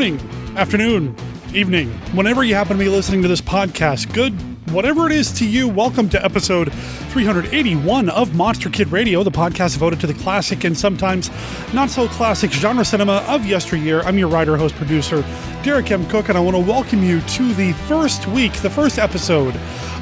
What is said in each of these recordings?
morning, afternoon, evening, whenever you happen to be listening to this podcast, good, whatever it is to you, welcome to episode 381 of Monster Kid Radio, the podcast devoted to the classic and sometimes not so classic genre cinema of yesteryear. I'm your writer, host, producer, Derek M. Cook, and I want to welcome you to the first episode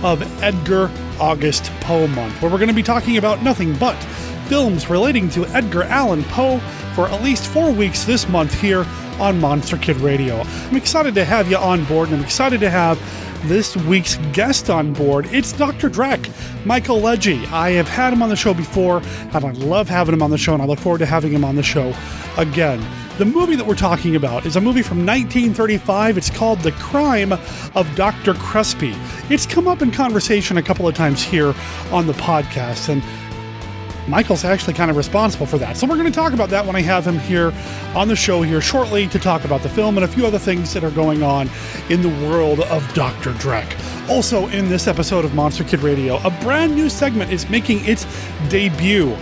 of Edgar August Poe month, where we're going to be talking about nothing but films relating to Edgar Allan Poe for at least 4 weeks this month here on Monster Kid Radio. I'm excited to have you on board, and I'm excited to have this week's guest on board. It's Dr. Dreck, Michael Legge. I have had him on the show before, and I love having him on the show, and I look forward to having him on the show again. The movie that we're talking about is a movie from 1935. It's called The Crime of Dr. Crespi. It's come up in conversation a couple of times here on the podcast, and Michael's actually kind of responsible for that. So we're going to talk about that when I have him here on the show here shortly to talk about the film and a few other things that are going on in the world of Dr. Dreck. Also in this episode of Monster Kid Radio, a brand new segment is making its debut.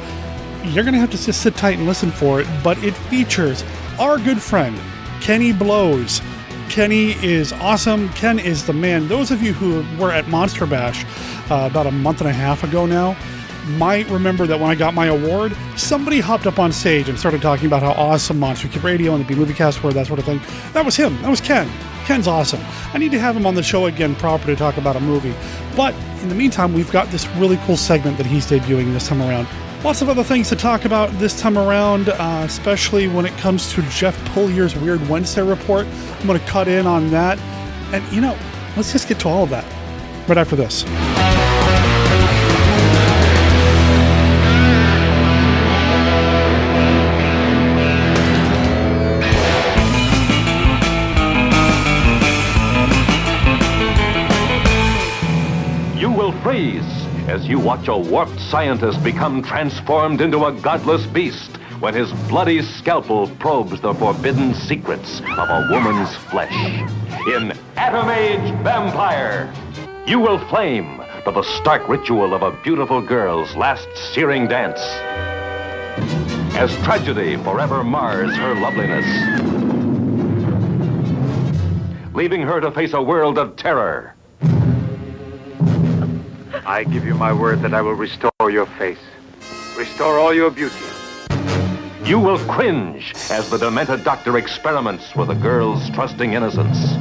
You're going to have to just sit tight and listen for it, but it features our good friend, Ken Blose. Kenny is awesome. Ken is the man. Those of you who were at Monster Bash about a month and a half ago now might remember that when I got my award, somebody hopped up on stage and started talking about how awesome Monster Kid Radio and the B-Movie Cast were, that sort of thing. That was him. That was Ken. Ken's awesome. I need to have him on the show again proper to talk about a movie. But in the meantime, we've got this really cool segment that he's debuting this time around. Lots of other things to talk about this time around, especially when it comes to Jeff Polier's Weird Wednesday report. I'm going to cut in on that. And, let's just get to all of that right after this. Freeze as you watch a warped scientist become transformed into a godless beast when his bloody scalpel probes the forbidden secrets of a woman's flesh. In Atom Age Vampire, you will flame to the stark ritual of a beautiful girl's last searing dance, as tragedy forever mars her loveliness, leaving her to face a world of terror. I give you my word that I will restore your face, restore all your beauty. You will cringe as the demented doctor experiments with a girl's trusting innocence.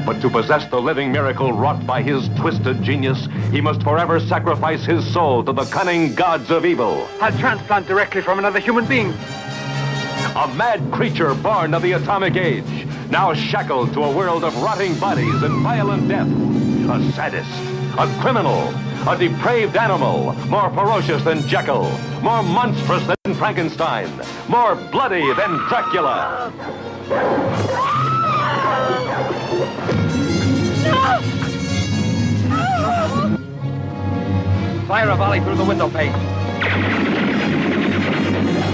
But to possess the living miracle wrought by his twisted genius, he must forever sacrifice his soul to the cunning gods of evil. I'll transplant directly from another human being. A mad creature born of the atomic age, now shackled to a world of rotting bodies and violent death. A sadist, a criminal, a depraved animal, more ferocious than Jekyll, more monstrous than Frankenstein, more bloody than Dracula. Fire a volley through the window pane.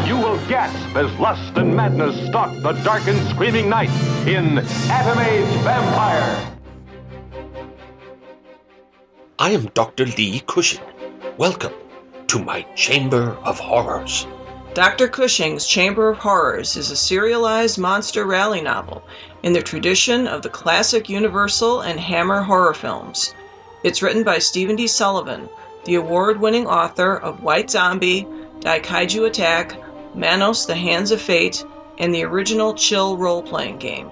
You will gasp as lust and madness stalk the dark and screaming night in Atom Age Vampire. I am Dr. Lee Cushing. Welcome to my Chamber of Horrors. Dr. Cushing's Chamber of Horrors is a serialized monster rally novel in the tradition of the classic Universal and Hammer horror films. It's written by Stephen D. Sullivan, the award-winning author of White Zombie, Daikaiju Attack, Manos, The Hands of Fate, and the original Chill role-playing game.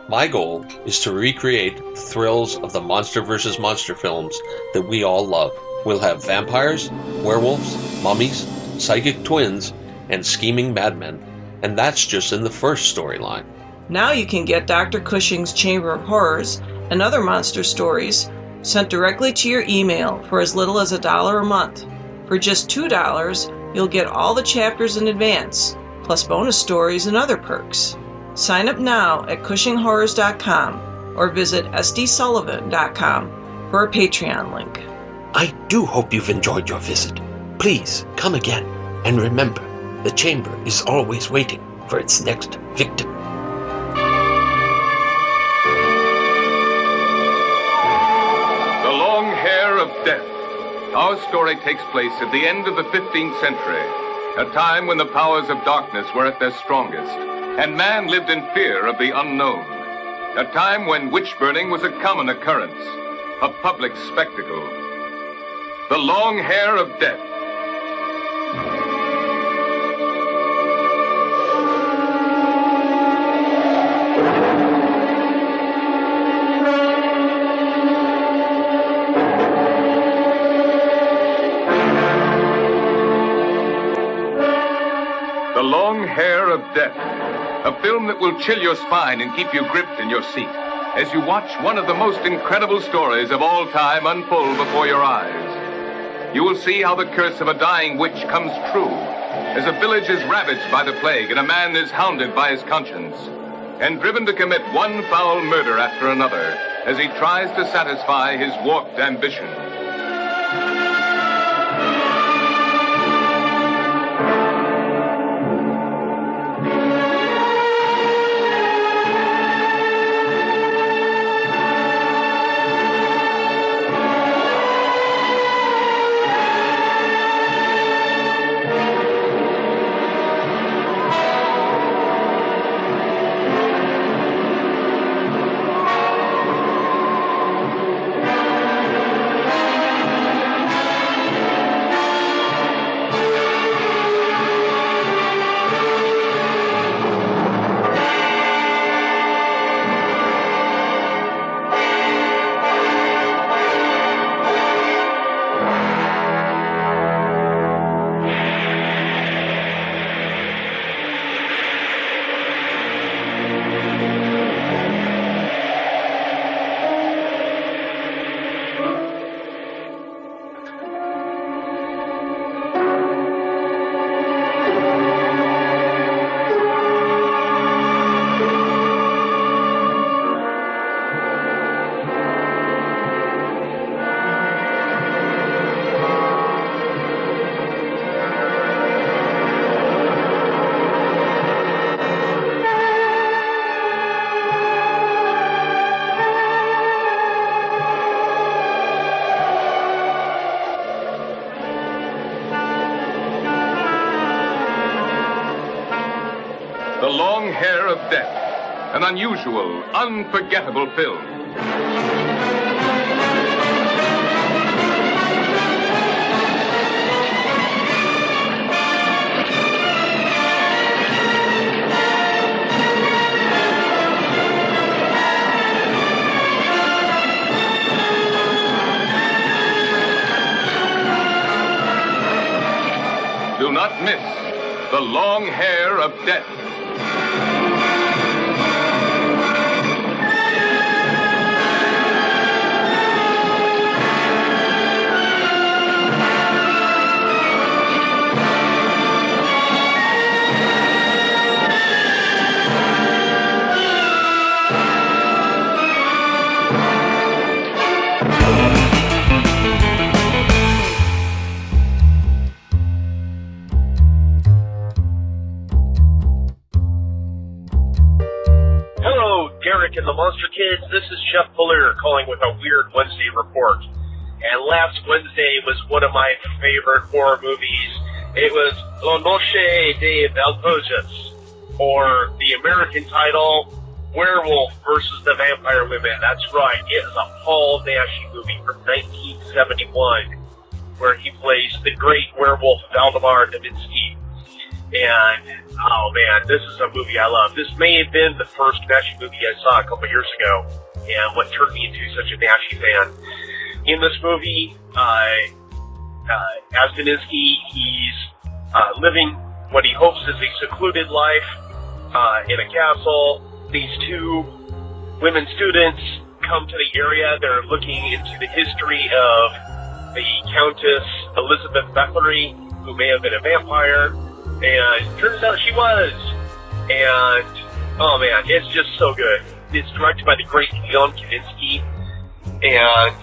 My goal is to recreate the thrills of the Monster vs. Monster films that we all love. We'll have vampires, werewolves, mummies, psychic twins, and scheming madmen. And that's just in the first storyline. Now you can get Dr. Cushing's Chamber of Horrors and other monster stories sent directly to your email for as little as $1 a month. For just $2, you'll get all the chapters in advance, plus bonus stories and other perks. Sign up now at CushingHorrors.com or visit sdsullivan.com for a Patreon link. I do hope you've enjoyed your visit. Please come again, and remember, the chamber is always waiting for its next victim. The Long Hair of Death. Our story takes place at the end of the 15th century, a time when the powers of darkness were at their strongest. and man lived in fear of the unknown. A time when witch-burning was a common occurrence, a public spectacle. The long hair of death. The Long Hair of Death, a film that will chill your spine and keep you gripped in your seat as you watch one of the most incredible stories of all time unfold before your eyes. You will see how the curse of a dying witch comes true as a village is ravaged by the plague and a man is hounded by his conscience and driven to commit one foul murder after another as he tries to satisfy his warped ambition. The Long Hair of Death, an unusual, unforgettable film. Do not miss The Long Hair of Death. And the Monster Kids, this is Chef Polier calling with a Weird Wednesday report. And last Wednesday was one of my favorite horror movies. It was La Noche de Valpojas, or the American title, Werewolf versus the Vampire Women. That's right, it is a Paul Naschy movie from 1971, where he plays the great werewolf Valdemar Daminsky. And, oh man, this is a movie I love. This may have been the first Naschy movie I saw a couple years ago, and what turned me into such a Naschy fan. In this movie, as Daminsky, he's living what he hopes is a secluded life in a castle. These two women students come to the area. They're looking into the history of the Countess Elizabeth Bethlery, who may have been a vampire. And turns out she was. And, oh man, it's just so good. It's directed by the great Leon Kavinsky. And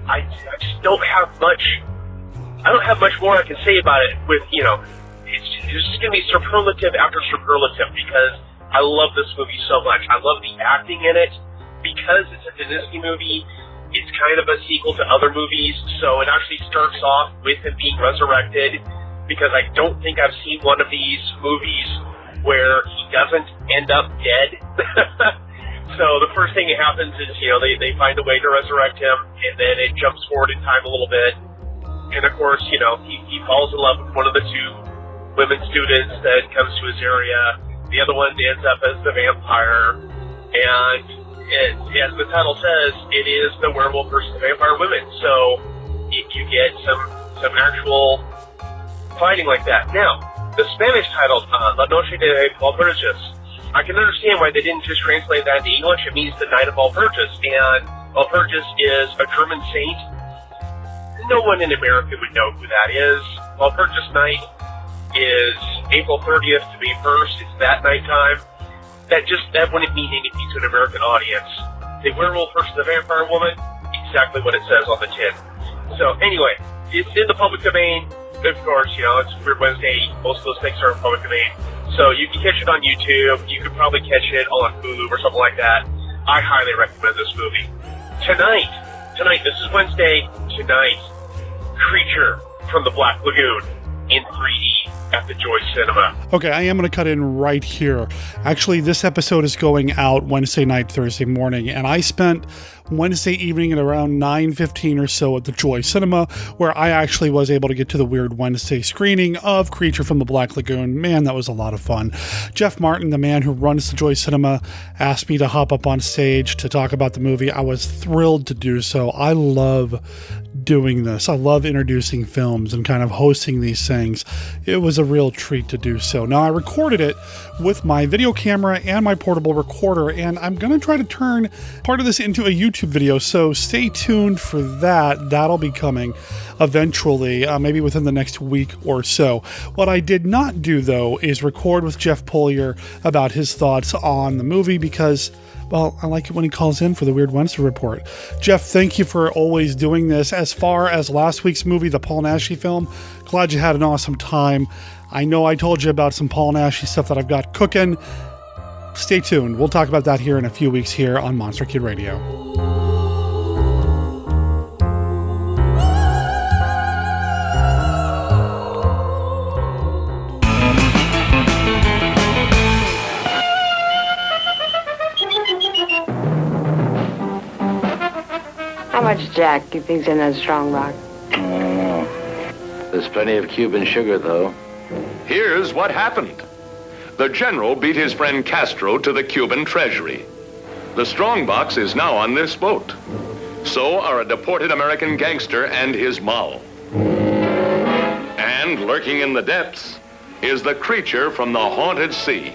I just don't have much more I can say about it with, it's just going to be superlative after superlative because I love this movie so much. I love the acting in it. Because it's a Daminsky movie, it's kind of a sequel to other movies, so it actually starts off with him being resurrected because I don't think I've seen one of these movies where he doesn't end up dead. So the first thing that happens is, they find a way to resurrect him, and then it jumps forward in time a little bit. And of course, he falls in love with one of the two women students that comes to his area. The other one ends up as the vampire. And as the title says, it is the werewolf versus the vampire women. So you get some actual fighting like that. Now, the Spanish title, La Noche de Valpurgis, I can understand why they didn't just translate that into English. It means the Night of Walpurgis, and Walpurgis is a German saint. No one in America would know who that is. Walpurgis night is April 30th to May 1st. It's that nighttime. That wouldn't mean anything to an American audience. The werewolf versus the vampire woman, exactly what it says on the tin. So anyway, it's in the public domain. Of course, it's Weird Wednesday. Most of those things are in public domain. So you can catch it on YouTube. You could probably catch it on Hulu or something like that. I highly recommend this movie. Tonight, this is Wednesday. Tonight, Creature from the Black Lagoon in 3D at the Joy Cinema. Okay, I am going to cut in right here. Actually, this episode is going out Wednesday night, Thursday morning, and I spent Wednesday evening at around 9:15 or so at the Joy Cinema, where I actually was able to get to the Weird Wednesday screening of Creature from the Black Lagoon. Man, that was a lot of fun. Jeff Martin, the man who runs the Joy Cinema, asked me to hop up on stage to talk about the movie. I was thrilled to do so. I love doing this. I love introducing films and kind of hosting these things. It was a real treat to do so. Now, I recorded it with my video camera and my portable recorder, and I'm going to try to turn part of this into a YouTube video, so stay tuned for that. That'll be coming eventually, maybe within the next week or so. What I did not do, though, is record with Jeff Polier about his thoughts on the movie because, well, I like it when he calls in for the Weird Wednesday report. Jeff, thank you for always doing this. As far as last week's movie, the Paul Naschy film, glad you had an awesome time. I know I told you about some Paul Naschy stuff that I've got cooking. Stay tuned. We'll talk about that here in a few weeks here on Monster Kid Radio. How much Jack do you think's in that strong rock? There's plenty of Cuban sugar, though. Here's what happened. The general beat his friend Castro to the Cuban treasury. The strongbox is now on this boat. So are a deported American gangster and his moll. And lurking in the depths is the creature from the haunted sea.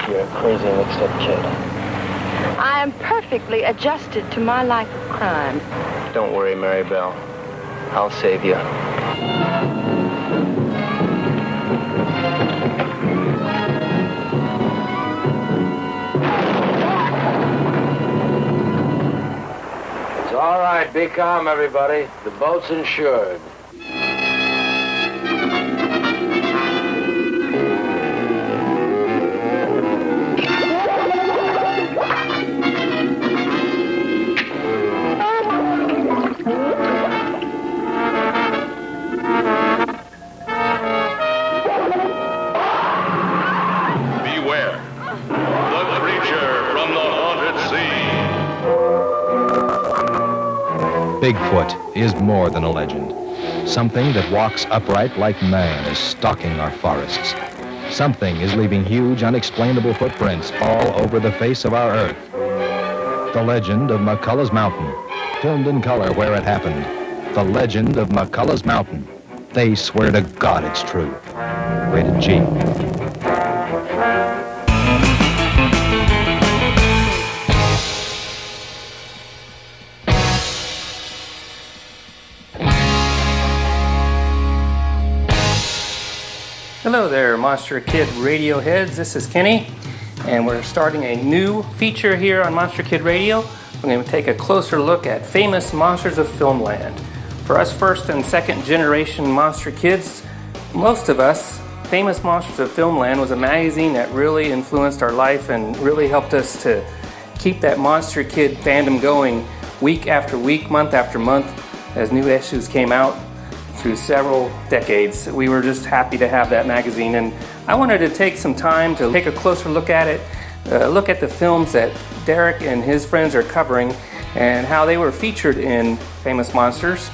You're a crazy mixed-up kid. I am perfectly adjusted to my life of crime. Don't worry, Mary Bell. I'll save you. It's all right. Be calm, everybody. The boat's insured. Bigfoot is more than a legend. Something that walks upright like man is stalking our forests. Something is leaving huge, unexplainable footprints all over the face of our earth. The legend of McCullough's Mountain, filmed in color where it happened. The legend of McCullough's Mountain. They swear to God it's true. Rated G. Hello there, Monster Kid Radio heads. This is Kenny, and we're starting a new feature here on Monster Kid Radio. We're going to take a closer look at Famous Monsters of Filmland. For us first and second generation Monster Kids, most of us, Famous Monsters of Filmland was a magazine that really influenced our life and really helped us to keep that Monster Kid fandom going week after week, month after month, as new issues came out through several decades. We were just happy to have that magazine, and I wanted to take some time to take a closer look at it, look at the films that Derek and his friends are covering and how they were featured in Famous Monsters.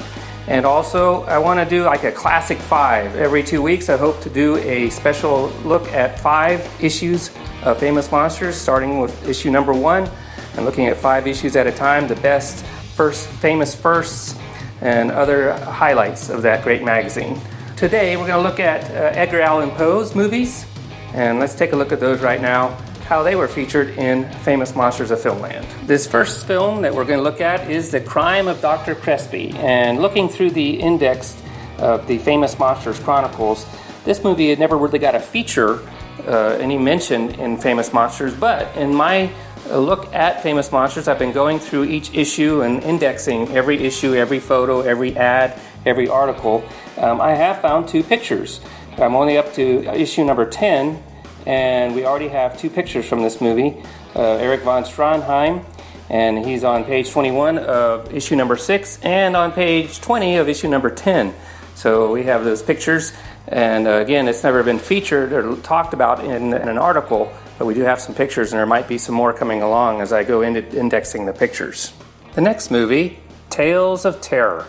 And also, I want to do like a classic 5. Every 2 weeks, I hope to do a special look at 5 issues of Famous Monsters, starting with issue number 1 and looking at 5 issues at a time, the best famous firsts and other highlights of that great magazine. Today, we're going to look at Edgar Allan Poe's movies, and let's take a look at those right now, how they were featured in Famous Monsters of Filmland. This first film that we're going to look at is The Crime of Dr. Crespi, and looking through the index of the Famous Monsters Chronicles, this movie had never really got a feature, any mention in Famous Monsters, but in my look at Famous Monsters, I've been going through each issue and indexing every issue, every photo, every ad, every article. I have found 2 pictures. I'm only up to issue number 10, and we already have 2 pictures from this movie. Erich von Stroheim, and he's on page 21 of issue number 6 and on page 20 of issue number 10. So we have those pictures, and again, it's never been featured or talked about in an article, but we do have some pictures, and there might be some more coming along as I go into indexing the pictures. The next movie, Tales of Terror.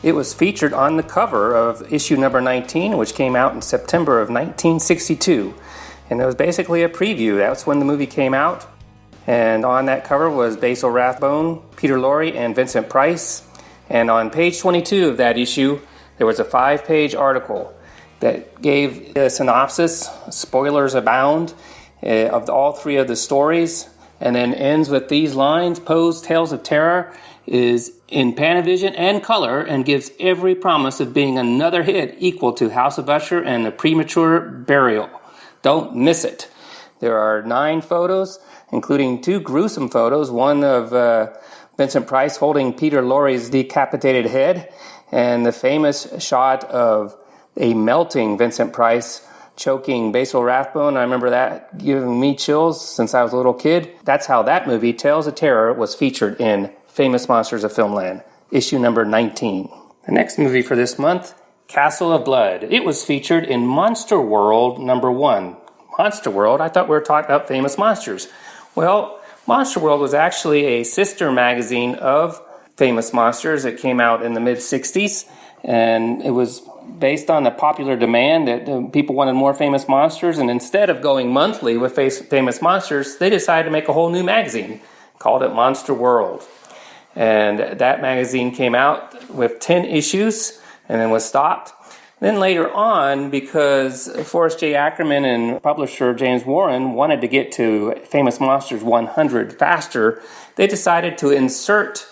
It was featured on the cover of issue number 19, which came out in September of 1962. And it was basically a preview. That's when the movie came out. And on that cover was Basil Rathbone, Peter Lorre, and Vincent Price. And on page 22 of that issue, there was a 5-page article that gave a synopsis, spoilers abound, of all 3 of the stories. And then ends with these lines: Poe's Tales of Terror is in Panavision and color and gives every promise of being another hit equal to House of Usher and The Premature Burial. Don't miss it. There are 9 photos, including 2 gruesome photos, one of Vincent Price holding Peter Lorre's decapitated head, and the famous shot of a melting Vincent Price choking Basil Rathbone. I remember that giving me chills since I was a little kid. That's how that movie, Tales of Terror, was featured in Famous Monsters of Filmland, issue number 19. The next movie for this month, Castle of Blood. It was featured in Monster World number 1. Monster World? I thought we were talking about Famous Monsters. Well, Monster World was actually a sister magazine of Famous Monsters. It came out in the mid-60s, and it was based on the popular demand that people wanted more Famous Monsters, and instead of going monthly with Famous Monsters, they decided to make a whole new magazine, called it Monster World. And that magazine came out with 10 issues, and then was stopped. Then later on, because Forrest J. Ackerman and publisher James Warren wanted to get to Famous Monsters 100 faster, they decided to insert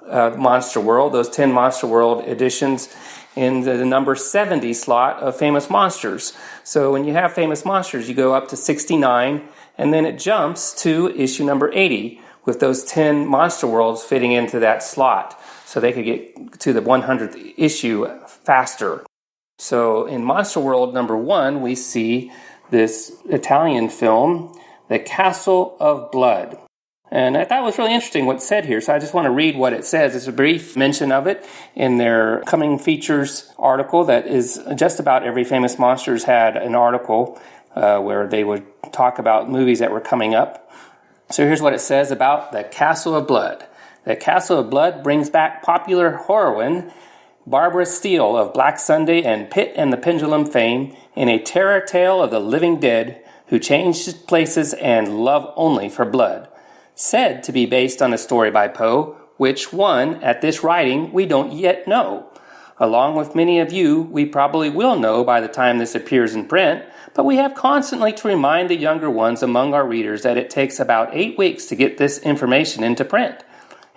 Monster World, those 10 Monster World editions, in the number 70 slot of Famous Monsters. So when you have Famous Monsters, you go up to 69, and then it jumps to issue number 80, with those 10 Monster Worlds fitting into that slot, so they could get to the 100th issue faster. So in Monster World number 1, we see this Italian film, The Castle of Blood. And I thought it was really interesting what's said here, so I just want to read what it says. It's a brief mention of it in their Coming Features article that is just about every Famous Monsters had an article where they would talk about movies that were coming up. So here's what it says about The Castle of Blood. The Castle of Blood brings back popular heroine Barbara Steele of Black Sunday and Pit and the Pendulum fame in a terror tale of the living dead who changed places and love only for blood. Said to be based on a story by Poe, which one, at this writing, we don't yet know. Along with many of you, we probably will know by the time this appears in print, but we have constantly to remind the younger ones among our readers that it takes about 8 weeks to get this information into print.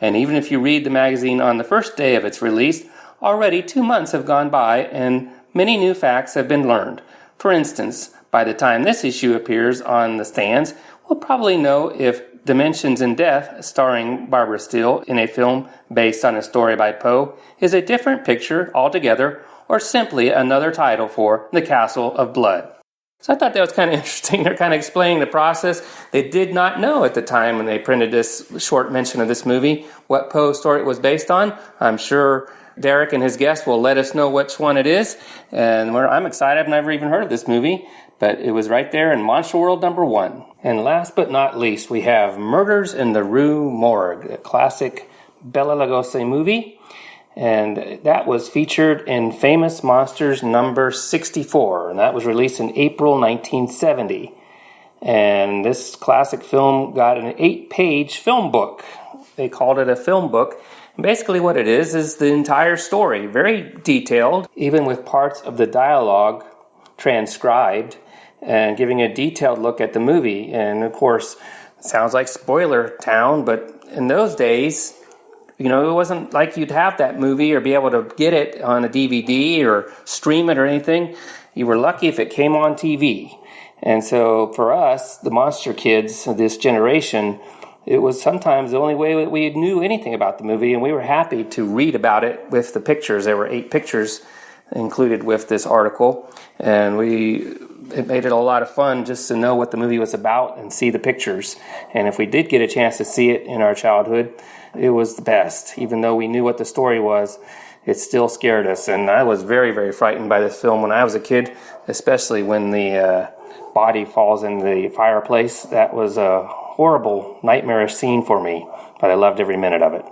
And even if you read the magazine on the first day of its release, already 2 months have gone by and many new facts have been learned. For instance, by the time this issue appears on the stands, we'll probably know if Dimensions in Death, starring Barbara Steele in a film based on a story by Poe, is a different picture altogether or simply another title for The Castle of Blood. So I thought that was kind of interesting. They're kind of explaining the process. They did not know at the time when they printed this short mention of this movie what Poe's story it was based on. I'm sure Derek and his guest will let us know which one it is. And I'm excited. I've never even heard of this movie, but it was right there in Monster World #1. And last but not least, we have Murders in the Rue Morgue, a classic Bela Lugosi movie. And that was featured in Famous Monsters number 64, and that was released in April 1970. And this classic film got an 8-page film book. They called it a film book. And basically what it is the entire story, very detailed, even with parts of the dialogue transcribed, and giving a detailed look at the movie. And of course, it sounds like spoiler town, but in those days, it wasn't like you'd have that movie or be able to get it on a DVD or stream it or anything. You were lucky if it came on TV. And so for us, the monster kids of this generation, it was sometimes the only way that we knew anything about the movie, and we were happy to read about it with the pictures. There were 8 pictures included with this article, and it made it a lot of fun just to know what the movie was about and see the pictures. And if we did get a chance to see it in our childhood, it was the best. Even though we knew what the story was, it still scared us. And I was very, very frightened by this film when I was a kid, especially when the body falls in the fireplace. That was a horrible, nightmarish scene for me, but I loved every minute of it.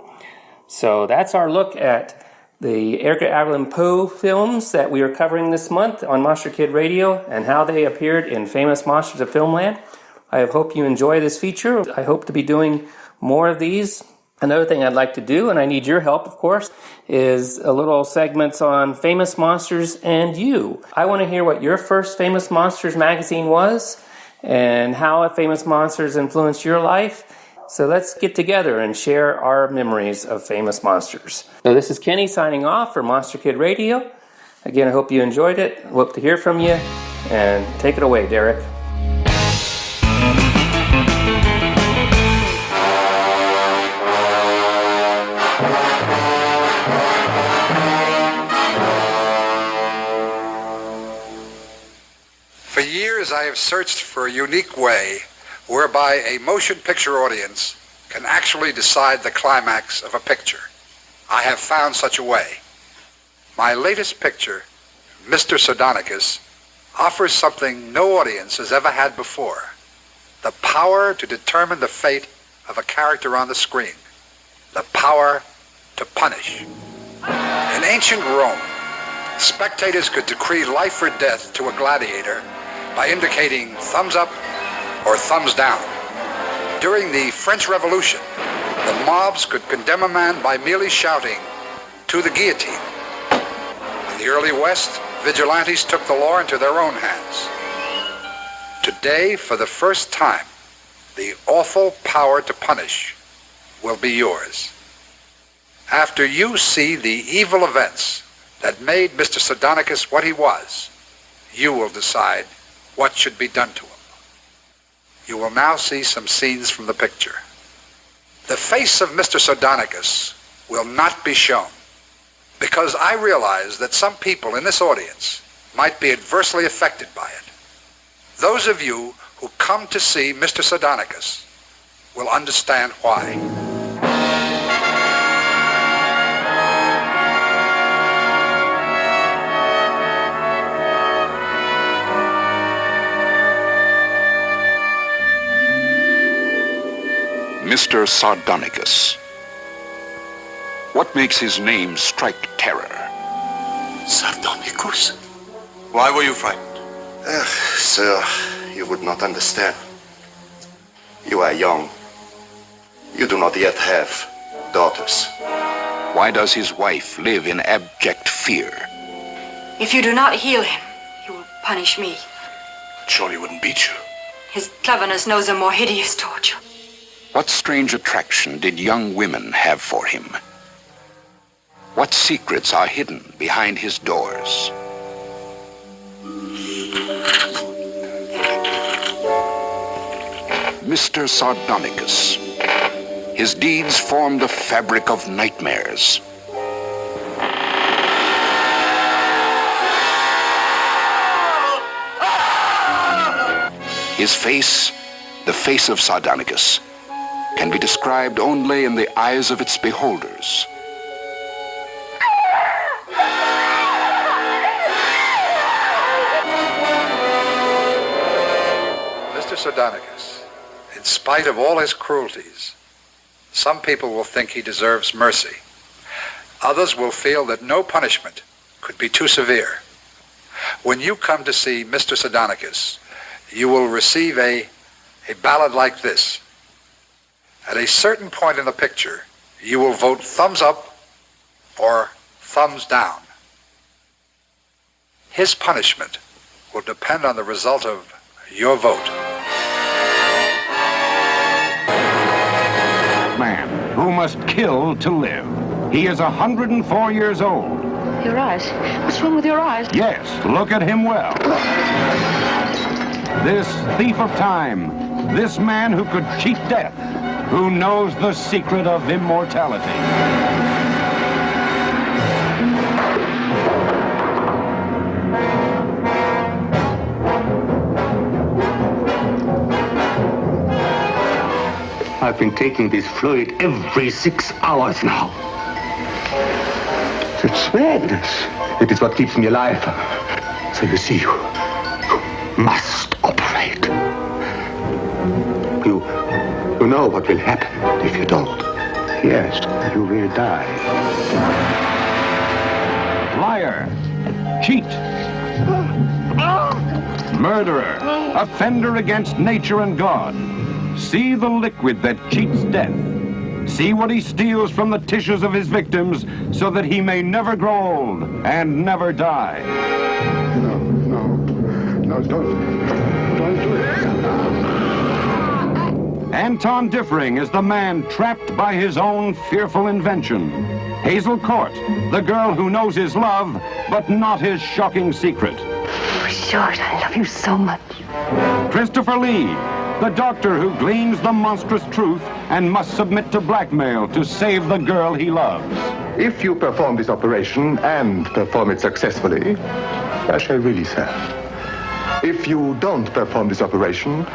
So that's our look at the Edgar August Poe films that we are covering this month on Monster Kid Radio and how they appeared in Famous Monsters of Filmland. I hope you enjoy this feature. I hope to be doing more of these. Another thing I'd like to do, and I need your help, of course, is a little segments on Famous Monsters and you. I want to hear what your first Famous Monsters magazine was and how Famous Monsters influenced your life. So let's get together and share our memories of Famous Monsters. So this is Kenny signing off for Monster Kid Radio. Again, I hope you enjoyed it. Hope to hear from you. And take it away, Derek. For years, I have searched for a unique way whereby a motion picture audience can actually decide the climax of a picture. I have found such a way. My latest picture, Mr. Sardonicus, offers something no audience has ever had before: the power to determine the fate of a character on the screen, the power to punish. In ancient Rome, spectators could decree life or death to a gladiator by indicating thumbs up or thumbs down. During the French Revolution, the mobs could condemn a man by merely shouting, "To the guillotine." In the early West, vigilantes took the law into their own hands. Today, for the first time, the awful power to punish will be yours. After you see the evil events that made Mr. Sardonicus what he was, you will decide what should be done to him. You will now see some scenes from the picture. The face of Mr. Sardonicus will not be shown because I realize that some people in this audience might be adversely affected by it. Those of you who come to see Mr. Sardonicus will understand why. Mr. Sardonicus. What makes his name strike terror? Sardonicus? Why were you frightened? Sir, you would not understand. You are young. You do not yet have daughters. Why does his wife live in abject fear? If you do not heal him, he will punish me. Surely he wouldn't beat you. His cleverness knows a more hideous torture. What strange attraction did young women have for him? What secrets are hidden behind his doors? Mr. Sardonicus. His deeds formed the fabric of nightmares. His face, the face of Sardonicus, can be described only in the eyes of its beholders. Sardonicus, in spite of all his cruelties, some people will think he deserves mercy. Others will feel that no punishment could be too severe. When you come to see Mr. Sardonicus, you will receive a ballad like this. At a certain point in the picture, you will vote thumbs up or thumbs down. His punishment will depend on the result of your vote. Man who must kill to live. He is 104 years old. Your eyes. What's wrong with your eyes? Yes, look at him well. This thief of time, this man who could cheat death, who knows the secret of immortality. I've been taking this fluid every 6 hours now. It's madness. It is what keeps me alive. So you see, you must operate. You know what will happen if you don't. Yes, you will die. Liar, cheat, murderer, offender against nature and God. See the liquid that cheats death. See what he steals from the tissues of his victims so that he may never grow old and never die. No, don't do it. Anton Diffring is the man trapped by his own fearful invention. Hazel Court, the girl who knows his love, but not his shocking secret. George, I love you so much. Christopher Lee, the doctor who gleans the monstrous truth and must submit to blackmail to save the girl he loves. If you perform this operation and perform it successfully, I shall release her. If you don't perform this operation,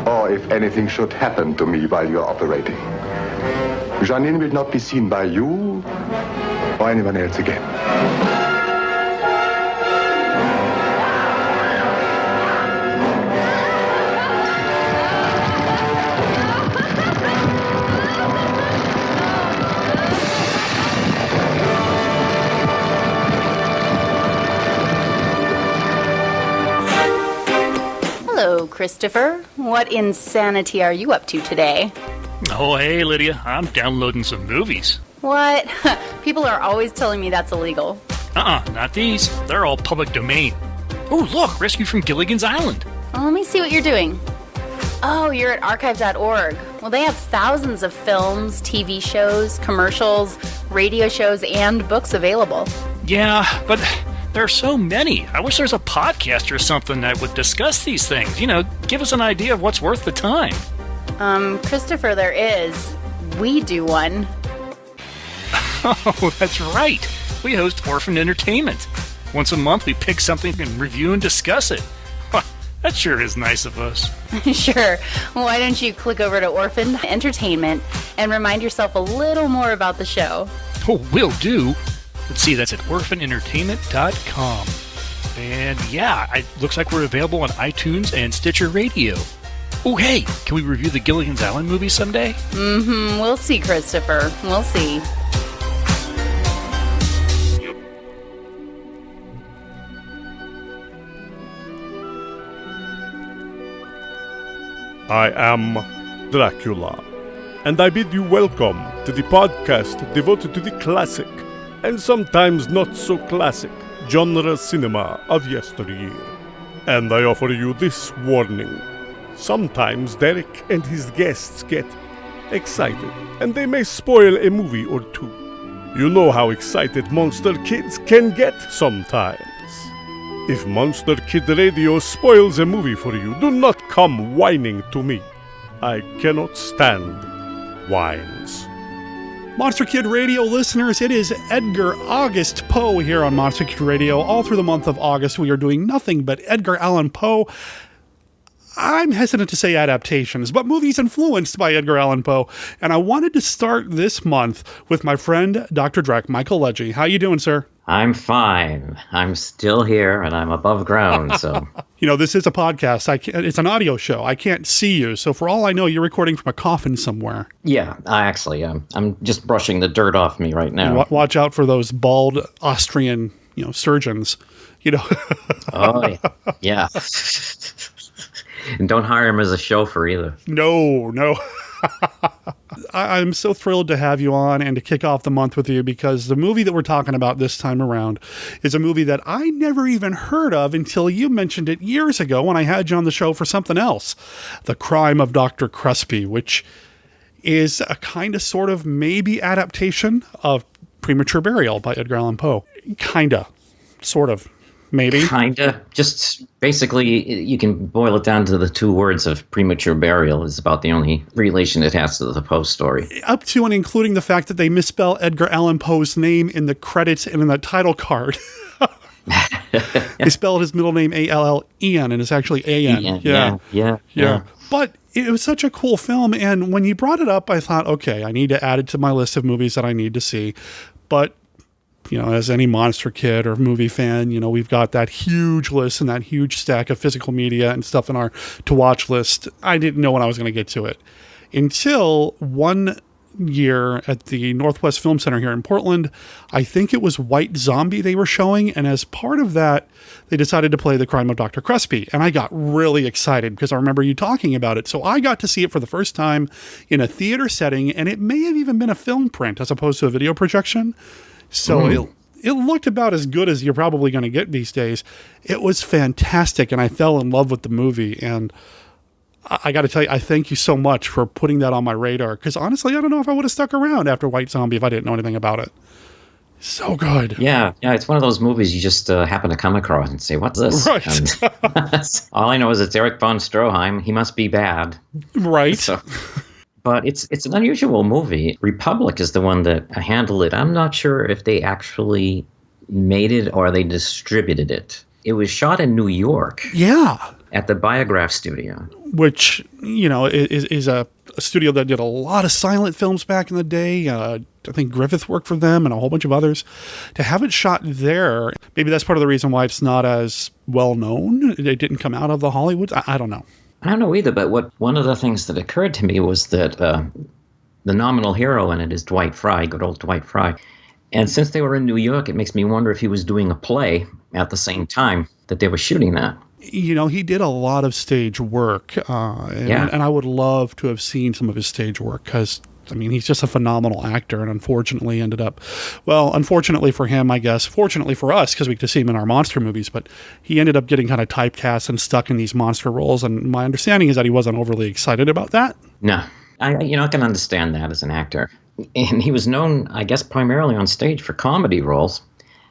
or if anything should happen to me while you're operating, Janine will not be seen by you or anyone else again. Hello, Christopher. What insanity are you up to today? Oh, hey, Lydia. I'm downloading some movies. What? People are always telling me that's illegal. Not these. They're all public domain. Oh, look, Rescue from Gilligan's Island. Well, let me see what you're doing. Oh, you're at archive.org. Well, they have thousands of films, TV shows, commercials, radio shows, and books available. Yeah, but there are so many. I wish there was a podcast or something that would discuss these things. You know, give us an idea of what's worth the time. Christopher, there is. We do one. Oh, that's right. We host Orphan Entertainment. Once a month, we pick something and review and discuss it. That sure is nice of us. Sure. Well, why don't you click over to Orphan Entertainment and remind yourself a little more about the show? Oh, will do. Let's see, that's at orphanentertainment.com. And yeah, it looks like we're available on iTunes and Stitcher Radio. Oh, hey, can we review the Gilligan's Island movie someday? We'll see, Christopher. We'll see. I am Dracula, and I bid you welcome to the podcast devoted to the classic, and sometimes not so classic, genre cinema of yesteryear. And I offer you this warning. Sometimes Derek and his guests get excited, and they may spoil a movie or two. You know how excited monster kids can get sometimes. If Monster Kid Radio spoils a movie for you, do not come whining to me. I cannot stand whines. Monster Kid Radio listeners, it is Edgar August Poe here on Monster Kid Radio. All through the month of August, we are doing nothing but Edgar Allan Poe. I'm hesitant to say adaptations, but movies influenced by Edgar Allan Poe. And I wanted to start this month with my friend, Dr. Dreck, Michael Legge. How you doing, sir? I'm fine. I'm still here, and I'm above ground, so... This is a podcast. It's an audio show. I can't see you, so for all I know, you're recording from a coffin somewhere. Yeah, I actually am. I'm just brushing the dirt off me right now. Watch out for those bald Austrian, surgeons. Oh, yeah. And don't hire him as a chauffeur either. No. I'm so thrilled to have you on and to kick off the month with you, because the movie that we're talking about this time around is a movie that I never even heard of until you mentioned it years ago when I had you on the show for something else. The Crime of Dr. Crespi, which is a kind of sort of maybe adaptation of Premature Burial by Edgar Allan Poe. Kinda. Sort of. Maybe. Kinda. Just basically, you can boil it down to the two words of premature burial is about the only relation it has to the Poe story. Up to and including the fact that they misspell Edgar Allan Poe's name in the credits and in the title card. They spelled his middle name A-L-L-E-N, and it's actually A-N. Yeah. But it was such a cool film, and when you brought it up, I thought, okay, I need to add it to my list of movies that I need to see. But as any Monster Kid or movie fan, we've got that huge list and that huge stack of physical media and stuff in our to-watch list. I didn't know when I was going to get to it until one year at the Northwest Film Center here in Portland. I think it was White Zombie they were showing, and as part of that, they decided to play The Crime of Dr. Crespi, and I got really excited because I remember you talking about it. So I got to see it for the first time in a theater setting, and it may have even been a film print as opposed to a video projection. So it looked about as good as you're probably going to get these days. It was fantastic, and I fell in love with the movie. And I got to tell you, I thank you so much for putting that on my radar, because honestly, I don't know if I would have stuck around after White Zombie if I didn't know anything about it. So good. Yeah, it's one of those movies you just happen to come across and say, what's this? Right. And all I know is it's Erich von Stroheim. He must be bad. Right. So... But it's an unusual movie. Republic is the one that handled it. I'm not sure if they actually made it or they distributed it. It was shot in New York. Yeah. At the Biograph Studio. Which, is a studio that did a lot of silent films back in the day. I think Griffith worked for them and a whole bunch of others. To have it shot there, maybe that's part of the reason why it's not as well known. It didn't come out of the Hollywood. I don't know. I don't know either, but one of the things that occurred to me was that the nominal hero in it is Dwight Frye, good old Dwight Frye. And since they were in New York, it makes me wonder if he was doing a play at the same time that they were shooting that. He did a lot of stage work, and I would love to have seen some of his stage work, because he's just a phenomenal actor, and unfortunately unfortunately for him, I guess, fortunately for us, because we get to see him in our monster movies, but he ended up getting kind of typecast and stuck in these monster roles, and my understanding is that he wasn't overly excited about that. No. I can understand that as an actor. And he was known, I guess, primarily on stage for comedy roles,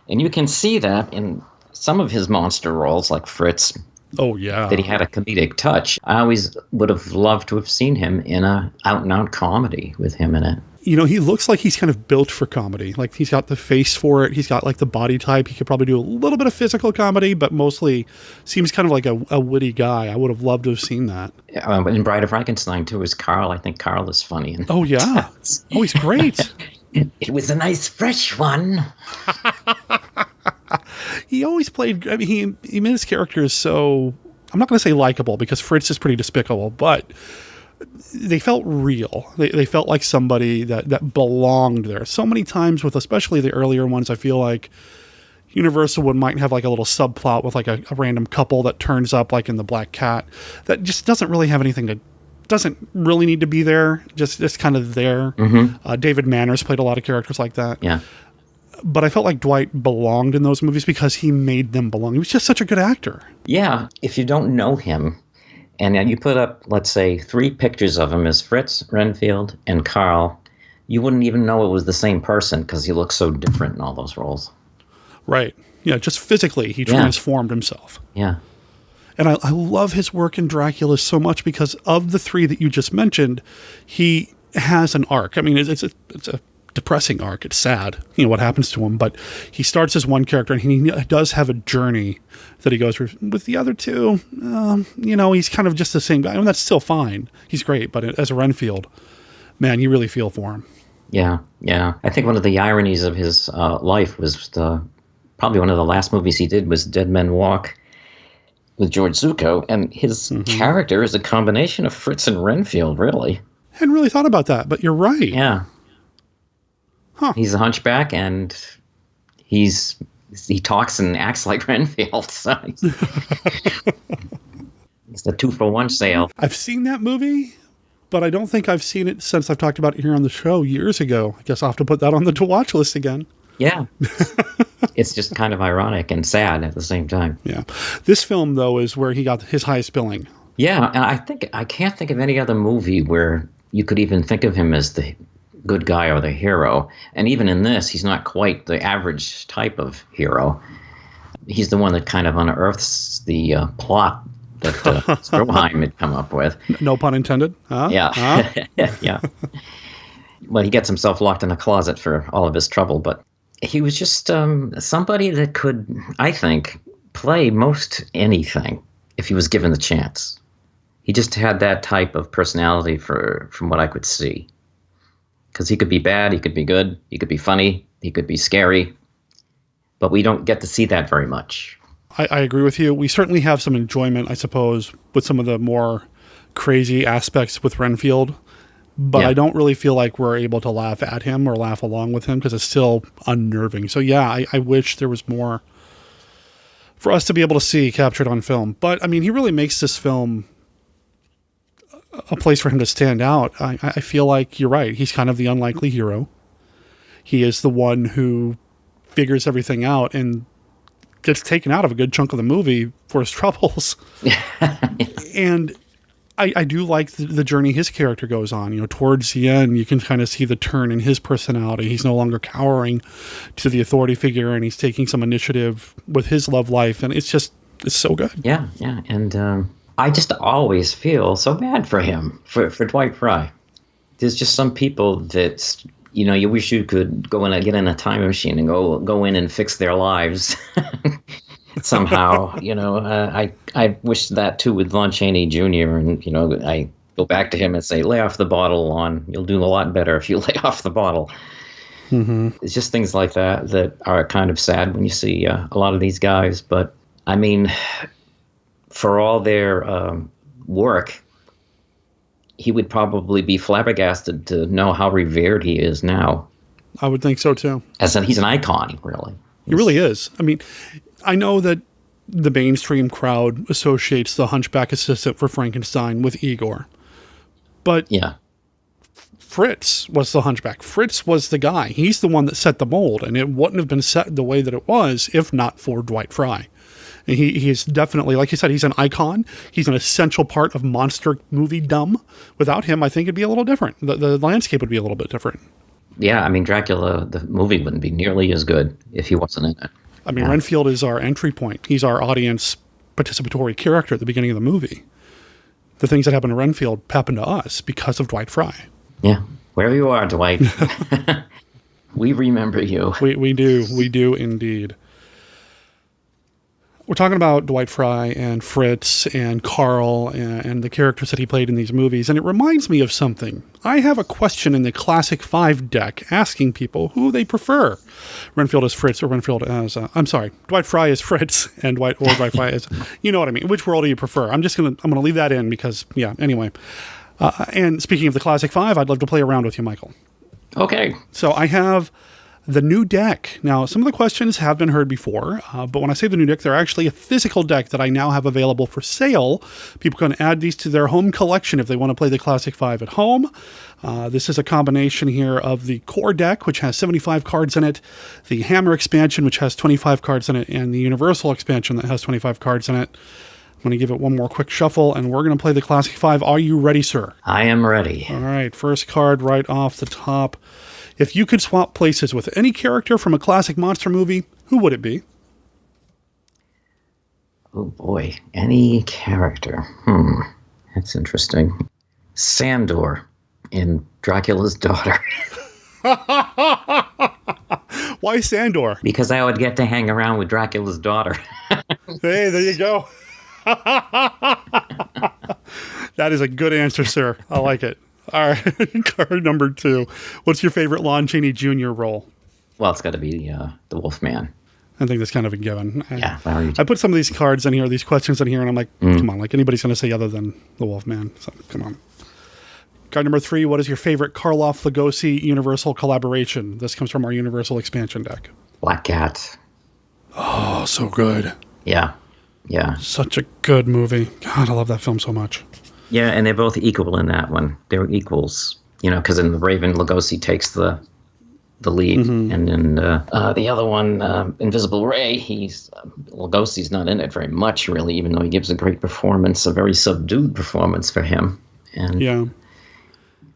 and you can see that in some of his monster roles, like Fritz. Oh, yeah. That he had a comedic touch. I always would have loved to have seen him in a out-and-out comedy with him in it. He looks like he's kind of built for comedy. Like, he's got the face for it. He's got, like, the body type. He could probably do a little bit of physical comedy, but mostly seems kind of like a witty guy. I would have loved to have seen that. In Bride of Frankenstein, too, is Carl. I think Carl is funny. Oh, yeah. Oh, he's great. It was a nice, fresh one. He always played, he made his characters so, I'm not going to say likable, because Fritz is pretty despicable, but they felt real. They felt like somebody that belonged there. So many times with especially the earlier ones, I feel like Universal might have like a little subplot with like a random couple that turns up, like in The Black Cat, that just doesn't really have anything doesn't really need to be there, just kind of there. Mm-hmm. David Manners played a lot of characters like that. Yeah. But I felt like Dwight belonged in those movies because he made them belong. He was just such a good actor. Yeah, if you don't know him, and you put up, let's say, 3 pictures of him as Fritz, Renfield, and Carl, you wouldn't even know it was the same person because he looks so different in all those roles. Right. Yeah, just physically, he transformed himself. Yeah. And I love his work in Dracula so much because of the 3 that you just mentioned, he has an arc. It's a depressing arc. It's sad, what happens to him. But he starts as one character, and he does have a journey that he goes through. With the other 2, he's kind of just the same guy. That's still fine. He's great. But as a Renfield, man, you really feel for him. Yeah. I think one of the ironies of his life was probably one of the last movies he did was Dead Men Walk with George Zucco, and his character is a combination of Fritz and Renfield, really. I hadn't really thought about that, but you're right. Yeah. Huh. He's a hunchback, and he talks and acts like Renfield. So it's a 2-for-1 sale. I've seen that movie, but I don't think I've seen it since I've talked about it here on the show years ago. I guess I'll have to put that on the to-watch list again. Yeah. It's just kind of ironic and sad at the same time. Yeah. This film, though, is where he got his highest billing. Yeah, and I can't think of any other movie where you could even think of him as the good guy or the hero. And even in this, he's not quite the average type of hero. He's the one that kind of unearths the plot that Stroheim had come up with. No pun intended. Huh? Yeah. Huh? Yeah. Well, he gets himself locked in a closet for all of his trouble, but he was just somebody that could, I think, play most anything if he was given the chance. He just had that type of personality from what I could see. Because he could be bad, he could be good, he could be funny, he could be scary, but we don't get to see that very much. I agree with you. We certainly have some enjoyment, I suppose, with some of the more crazy aspects with Renfield, but I don't really feel like we're able to laugh at him or laugh along with him because it's still unnerving. So yeah, I wish there was more for us to be able to see captured on film. But I mean, he really makes this film a place for him to stand out. I feel like you're right. He's kind of the unlikely hero. He is the one who figures everything out and gets taken out of a good chunk of the movie for his troubles. And I do like the journey his character goes on. You know, towards the end, you can kind of see the turn in his personality. He's no longer cowering to the authority figure, and he's taking some initiative with his love life. And it's so good. Yeah. And I just always feel so bad for him, for Dwight Frye. There's just some people that, you know, you wish you could go in and get in a time machine and go in and fix their lives somehow. You know, I wish that too with Lon Chaney Jr. And, you know, I go back to him and say, lay off the bottle, Lon. You'll do a lot better if you lay off the bottle. Mm-hmm. It's just things like that are kind of sad when you see a lot of these guys. But, I mean, for all their work, he would probably be flabbergasted to know how revered he is now. I would think so, too. He's an icon, really. He really is. I mean, I know that the mainstream crowd associates the hunchback assistant for Frankenstein with Igor. But yeah, Fritz was the hunchback. Fritz was the guy. He's the one that set the mold, and it wouldn't have been set the way that it was if not for Dwight Frye. And he is definitely, like you said, he's an icon. He's an essential part of monster movie dumb. Without him, I think it'd be a little different. The landscape would be a little bit different. Yeah, I mean, Dracula, the movie wouldn't be nearly as good if he wasn't in it. I mean, Renfield is our entry point. He's our audience participatory character at the beginning of the movie. The things that happen to Renfield happen to us because of Dwight Frye. Yeah, wherever you are, Dwight, we remember you. We do indeed. We're talking about Dwight Frye and Fritz and Carl and the characters that he played in these movies, and it reminds me of something. I have a question in the Classic 5 deck asking people who they prefer. Renfield as Fritz or Renfield as... Dwight Frye as Fritz and Dwight Frye as... You know what I mean. Which world do you prefer? I'm going to leave that in because, yeah, anyway. And speaking of the Classic 5, I'd love to play around with you, Michael. Okay. So I have the new deck. Now, some of the questions have been heard before, but when I say the new deck, they're actually a physical deck that I now have available for sale. People can add these to their home collection if they want to play the Classic 5 at home. This is a combination here of the core deck, which has 75 cards in it, the Hammer expansion, which has 25 cards in it, and the Universal expansion that has 25 cards in it. I'm going to give it one more quick shuffle, and we're going to play the Classic 5. Are you ready, sir? I am ready. All right, first card right off the top. If you could swap places with any character from a classic monster movie, who would it be? Oh boy, any character. That's interesting. Sandor in Dracula's Daughter. Why Sandor? Because I would get to hang around with Dracula's daughter. Hey, there you go. That is a good answer, sir. I like it. All right, card number 2. What's your favorite Lon Chaney Jr. role? Well, it's got to be the Wolfman. I think that's kind of a given. Yeah, I put some of these cards in here, these questions in here, and I'm like, come on, like anybody's going to say other than the Wolfman. So come on. Card number 3, what is your favorite Karloff-Lugosi Universal collaboration? This comes from our Universal expansion deck. Black Cat. Oh, so good. Yeah. Yeah. Such a good movie. God, I love that film so much. Yeah, and they're both equal in that one. They're equals, because in The Raven, Lugosi takes the lead, and in the other one, Invisible Ray, Lugosi's not in it very much, really, even though he gives a great performance, a very subdued performance for him. And yeah.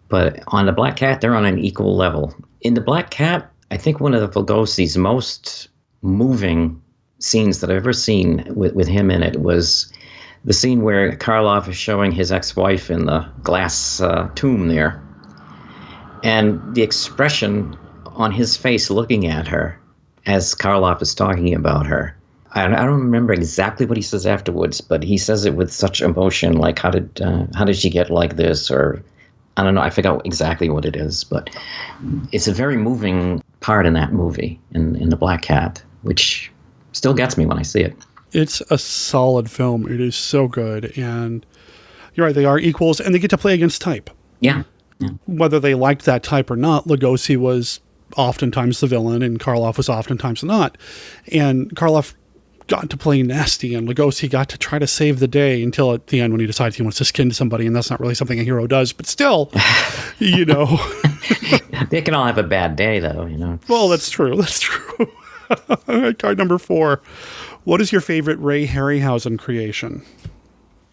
But on the Black Cat, they're on an equal level. In the Black Cat, I think one of the Lugosi's most moving scenes that I've ever seen with him in it was the scene where Karloff is showing his ex-wife in the glass tomb there. And the expression on his face looking at her as Karloff is talking about her. I don't remember exactly what he says afterwards, but he says it with such emotion, like, how did she get like this? Or, I don't know, I forgot exactly what it is, but it's a very moving part in that movie, in The Black Cat, which still gets me when I see it. It's a solid film. It is so good. And you're right, they are equals, and they get to play against type. Yeah. Whether they liked that type or not, Lugosi was oftentimes the villain, and Karloff was oftentimes not. And Karloff got to play nasty, and Lugosi got to try to save the day until at the end when he decides he wants to skin somebody, and that's not really something a hero does. But still, They can all have a bad day, though, Well, that's true. That's true. All right, card number 4. What is your favorite Ray Harryhausen creation?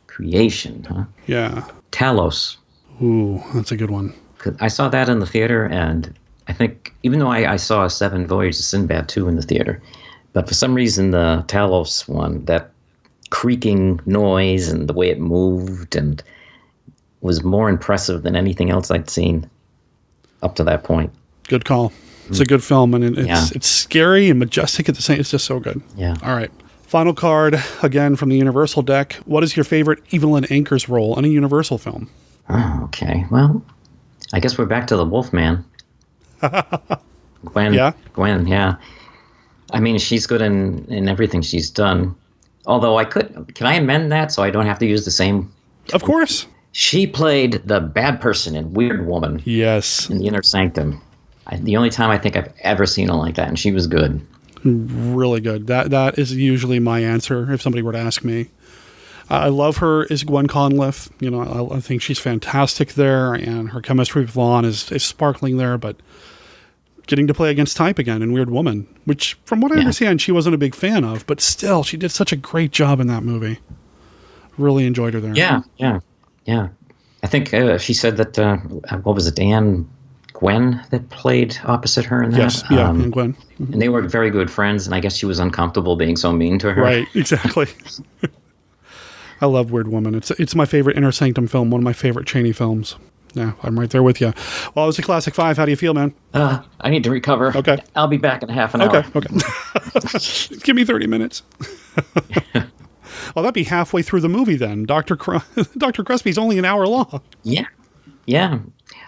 Creation, huh? Yeah. Talos. Ooh, that's a good one. I saw that in the theater, and I think, even though I saw 7 Voyages of Sinbad 2 in the theater, but for some reason the Talos one, that creaking noise and the way it moved and was more impressive than anything else I'd seen up to that point. Good call. It's a good film, and it's scary and majestic at the same. It's just so good. Yeah. All right. Final card, again, from the Universal deck. What is your favorite Evelyn Anchor's role in a Universal film? Oh, okay. Well, I guess we're back to the Wolfman. Gwen. Yeah? Gwen, yeah. I mean, she's good in everything she's done. Although can I amend that so I don't have to use the same? Of course. She played the bad person in Weird Woman. Yes. In The Inner Sanctum. The only time I think I've ever seen her like that, and she was good. Really good. That is usually my answer if somebody were to ask me. I love her as Gwen Conliffe. I think she's fantastic there, and her chemistry with Vaughn is sparkling there, but getting to play against type again in Weird Woman, which from what I understand she wasn't a big fan of, but still she did such a great job in that movie. Really enjoyed her there. Yeah. I think she said that, what was it, Gwen that played opposite her in that? Yes, and Gwen. Mm-hmm. And they were very good friends, and I guess she was uncomfortable being so mean to her. Right, exactly. I love Weird Woman. It's my favorite Inner Sanctum film, one of my favorite Chaney films. Yeah, I'm right there with you. Well, it was a classic 5. How do you feel, man? I need to recover. Okay. I'll be back in half an hour. Okay. Give me 30 minutes. Well, that'd be halfway through the movie then. Dr. Crespi's only an hour long. Yeah.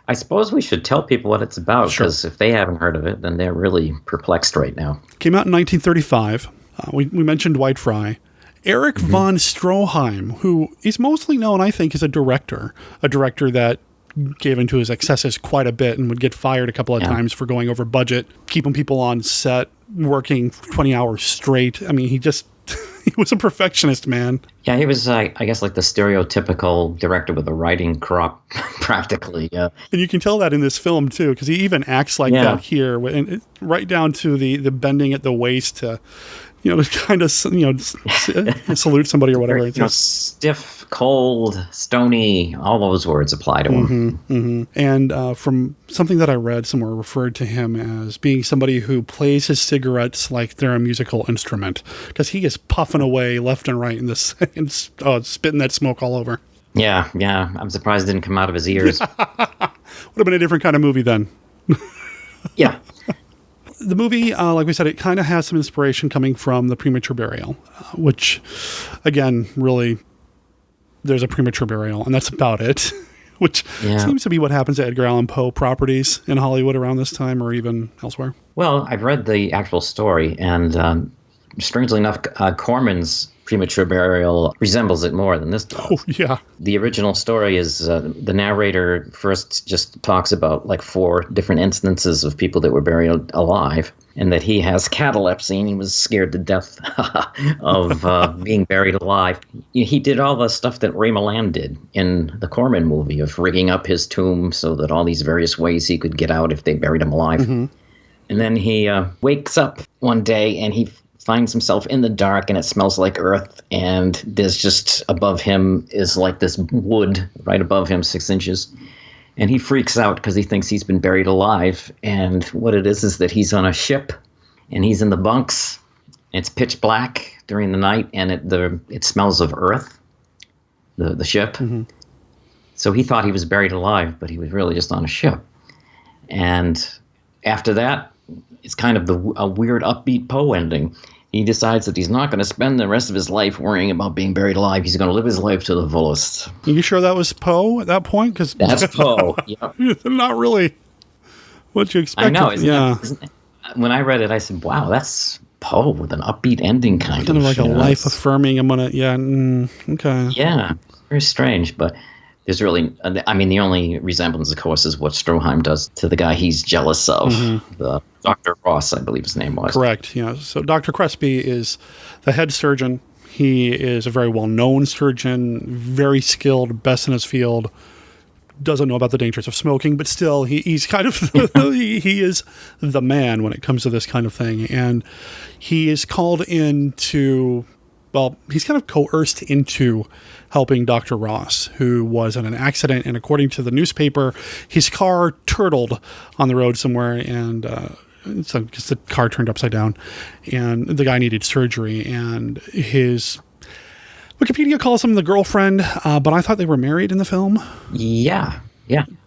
I suppose we should tell people what it's about, because if they haven't heard of it, then they're really perplexed right now. Came out in 1935. We mentioned Dwight Frye. Erich von Stroheim, who is mostly known, I think, as a director that gave into his excesses quite a bit and would get fired a couple of times for going over budget, keeping people on set, working 20 hours straight. I mean, he was a perfectionist, man. Yeah, he was, I guess, like the stereotypical director with a writing crop, practically. Yeah. And you can tell that in this film, too, because he even acts like that here, and right down to the bending at the waist to kind of, salute somebody or whatever. Stiff, cold, stony, all those words apply to him. Mm-hmm. And from something that I read somewhere, referred to him as being somebody who plays his cigarettes like they're a musical instrument, because he is puffing away left and right in this, and spitting that smoke all over. Yeah. I'm surprised it didn't come out of his ears. Would have been a different kind of movie then. Yeah. The movie, like we said, it kind of has some inspiration coming from The Premature Burial, which, again, really, there's a premature burial, and that's about it, which seems to be what happens to Edgar Allan Poe properties in Hollywood around this time or even elsewhere. Well, I've read the actual story, and strangely enough, Corman's premature burial resembles it more than this does. Oh, yeah. The original story is the narrator first just talks about like 4 different instances of people that were buried alive, and that he has catalepsy and he was scared to death of being buried alive. He did all the stuff that Ray Milland did in the Corman movie of rigging up his tomb so that all these various ways he could get out if they buried him alive. Mm-hmm. And then he wakes up one day and he finds himself in the dark and it smells like earth, and there's just above him is like this wood right above him 6 inches, and he freaks out because he thinks he's been buried alive. And what it is that he's on a ship and he's in the bunks. It's pitch black during the night and it smells of earth, the ship. Mm-hmm. So he thought he was buried alive, but he was really just on a ship. And after that, it's kind of a weird upbeat Poe ending. He decides that he's not going to spend the rest of his life worrying about being buried alive. He's going to live his life to the fullest. Are you sure that was Poe at that point? Cause that's Poe. Yep. Not really what you expected. I know. Isn't when I read it, I said, "Wow, that's Poe with an upbeat ending, kind of like a life affirming." Okay. Yeah, very strange, but. There's really, I mean, the only resemblance, of course, is what Stroheim does to the guy he's jealous of, the Dr. Ross, I believe his name was. Correct, yeah. So Dr. Crespi is the head surgeon. He is a very well-known surgeon, very skilled, best in his field, doesn't know about the dangers of smoking, but still, he's kind of, he is the man when it comes to this kind of thing. And he is called in to... Well, he's kind of coerced into helping Dr. Ross, who was in an accident, and according to the newspaper, his car turtled on the road somewhere, and because the car turned upside down, and the guy needed surgery, and his Wikipedia calls him the girlfriend, but I thought they were married in the film. Yeah.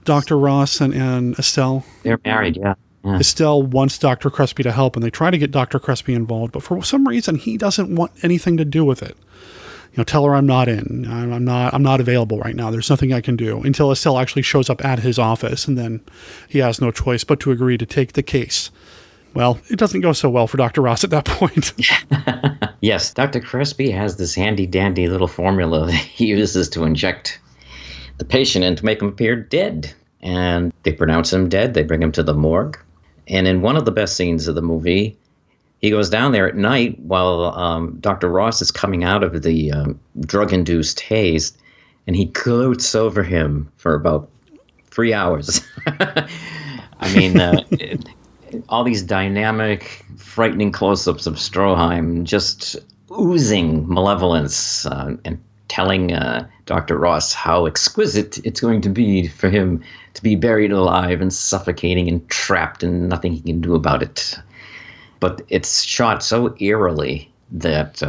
Dr. Ross and Estelle. They're married, yeah. Estelle wants Dr. Crespi to help, and they try to get Dr. Crespi involved, but for some reason he doesn't want anything to do with it. Tell her I'm not in. I'm not available right now. There's nothing I can do, until Estelle actually shows up at his office, and then he has no choice but to agree to take the case. Well, it doesn't go so well for Dr. Ross at that point. Yes, Dr. Crespi has this handy-dandy little formula that he uses to inject the patient and to make him appear dead. And they pronounce him dead. They bring him to the morgue. And in one of the best scenes of the movie, he goes down there at night while Dr. Ross is coming out of the drug-induced haze, and he gloats over him for about 3 hours. I mean, all these dynamic, frightening close-ups of Stroheim just oozing malevolence and telling Dr. Ross how exquisite it's going to be for him to be buried alive and suffocating and trapped and nothing he can do about it. But it's shot so eerily that